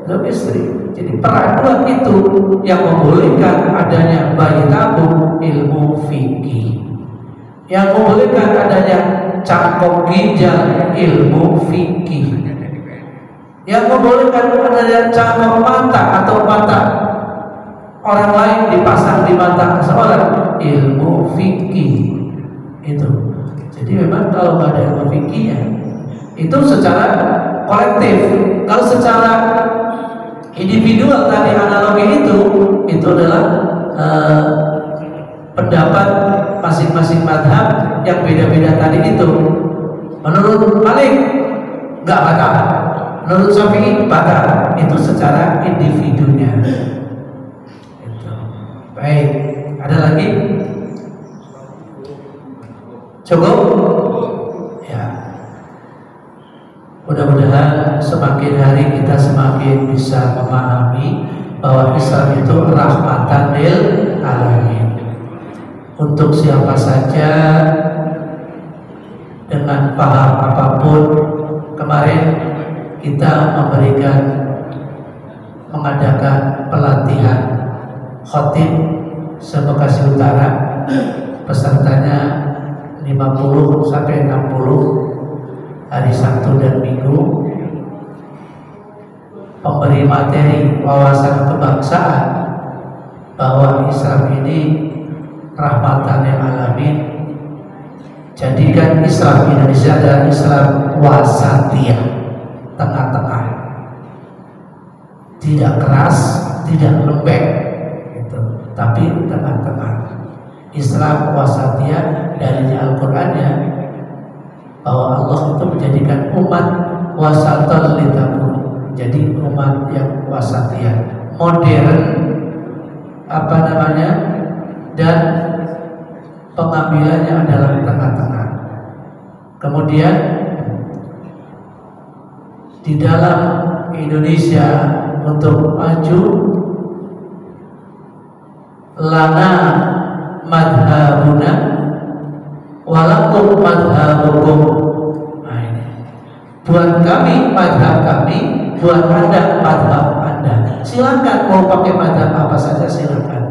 suami istri. Jadi peraduan itu yang membolehkan adanya bayi tabung ilmu fikih, yang membolehkan adanya cangkok ginjal ilmu fikih, yang membolehkan adanya cangkok mata atau mata orang lain dipasang di mata seorang ilmu fikih itu. Jadi memang kalau nggak ada ilmu fikihnya itu secara kolektif. Kalau secara individual tadi analogi itu adalah pendapat masing-masing madhab yang beda-beda tadi itu. Menurut Malik nggak batal, menurut Syafi'i batal. Itu secara individunya. Itu. Baik, ada lagi? Cukup? Ya. Mudah-mudahan semakin hari kita semakin bisa memahami bahwa Islam itu rahmatan lil alamin. Untuk siapa saja dengan paham apapun. Kemarin kita mengadakan pelatihan khotib se-Bekasi Utara, pesertanya 50 sampai 60 hari Sabtu dan Minggu. Pemberi materi wawasan kebangsaan bahwa Islam ini rahmatan lil alamin. Jadikan Islam Indonesia adalah Islam wasatiyah, tengah-tengah, tidak keras, tidak lembek gitu, tapi tengah-tengah. Islam wasatiyah dari Al-Qur'annya bahwa Allah itu menjadikan umat wasatan litakun, jadi umat yang wasatiyah, modern dan pengambilannya adalah tengah-tengah. Kemudian di dalam Indonesia untuk maju, lana madhabuna walakum madhabukum. Nah ini, buat kami madhab kami, buat anda madhab anda. Silakan mau pakai madhab apa saja silakan.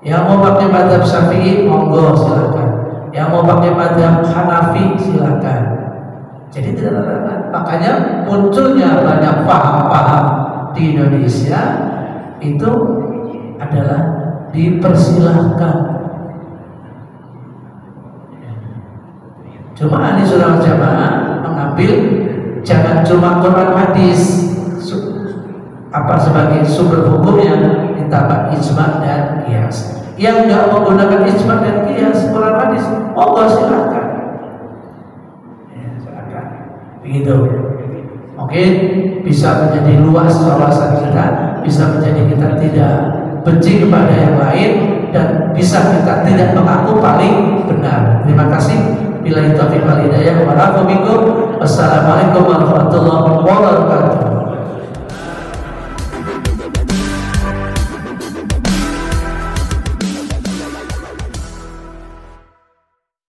Yang mau pakai madhab Syafi'i monggo silakan. Yang mau pakai madhab Hanafi silakan. Jadi tidak ada. Makanya munculnya banyak paham-paham di Indonesia itu adalah dipersilahkan. Cuma ahli sunnah wal jamaah mengambil jangan cuma Quran hadis sebagai sumber hukumnya, ditambah ijma dan qiyas. Yang nggak menggunakan ijma dan qiyas Quran hadis, silakan. Ya, silakan. Begitu. Mungkin bisa menjadi luas wawasan kita, bisa menjadi kita tidak benci kepada yang lain, dan bisa kita tidak mengaku paling benar. Terima kasih. Billahi taufiq wal hidayah. Wassalamualaikum warahmatullahi wabarakatuh.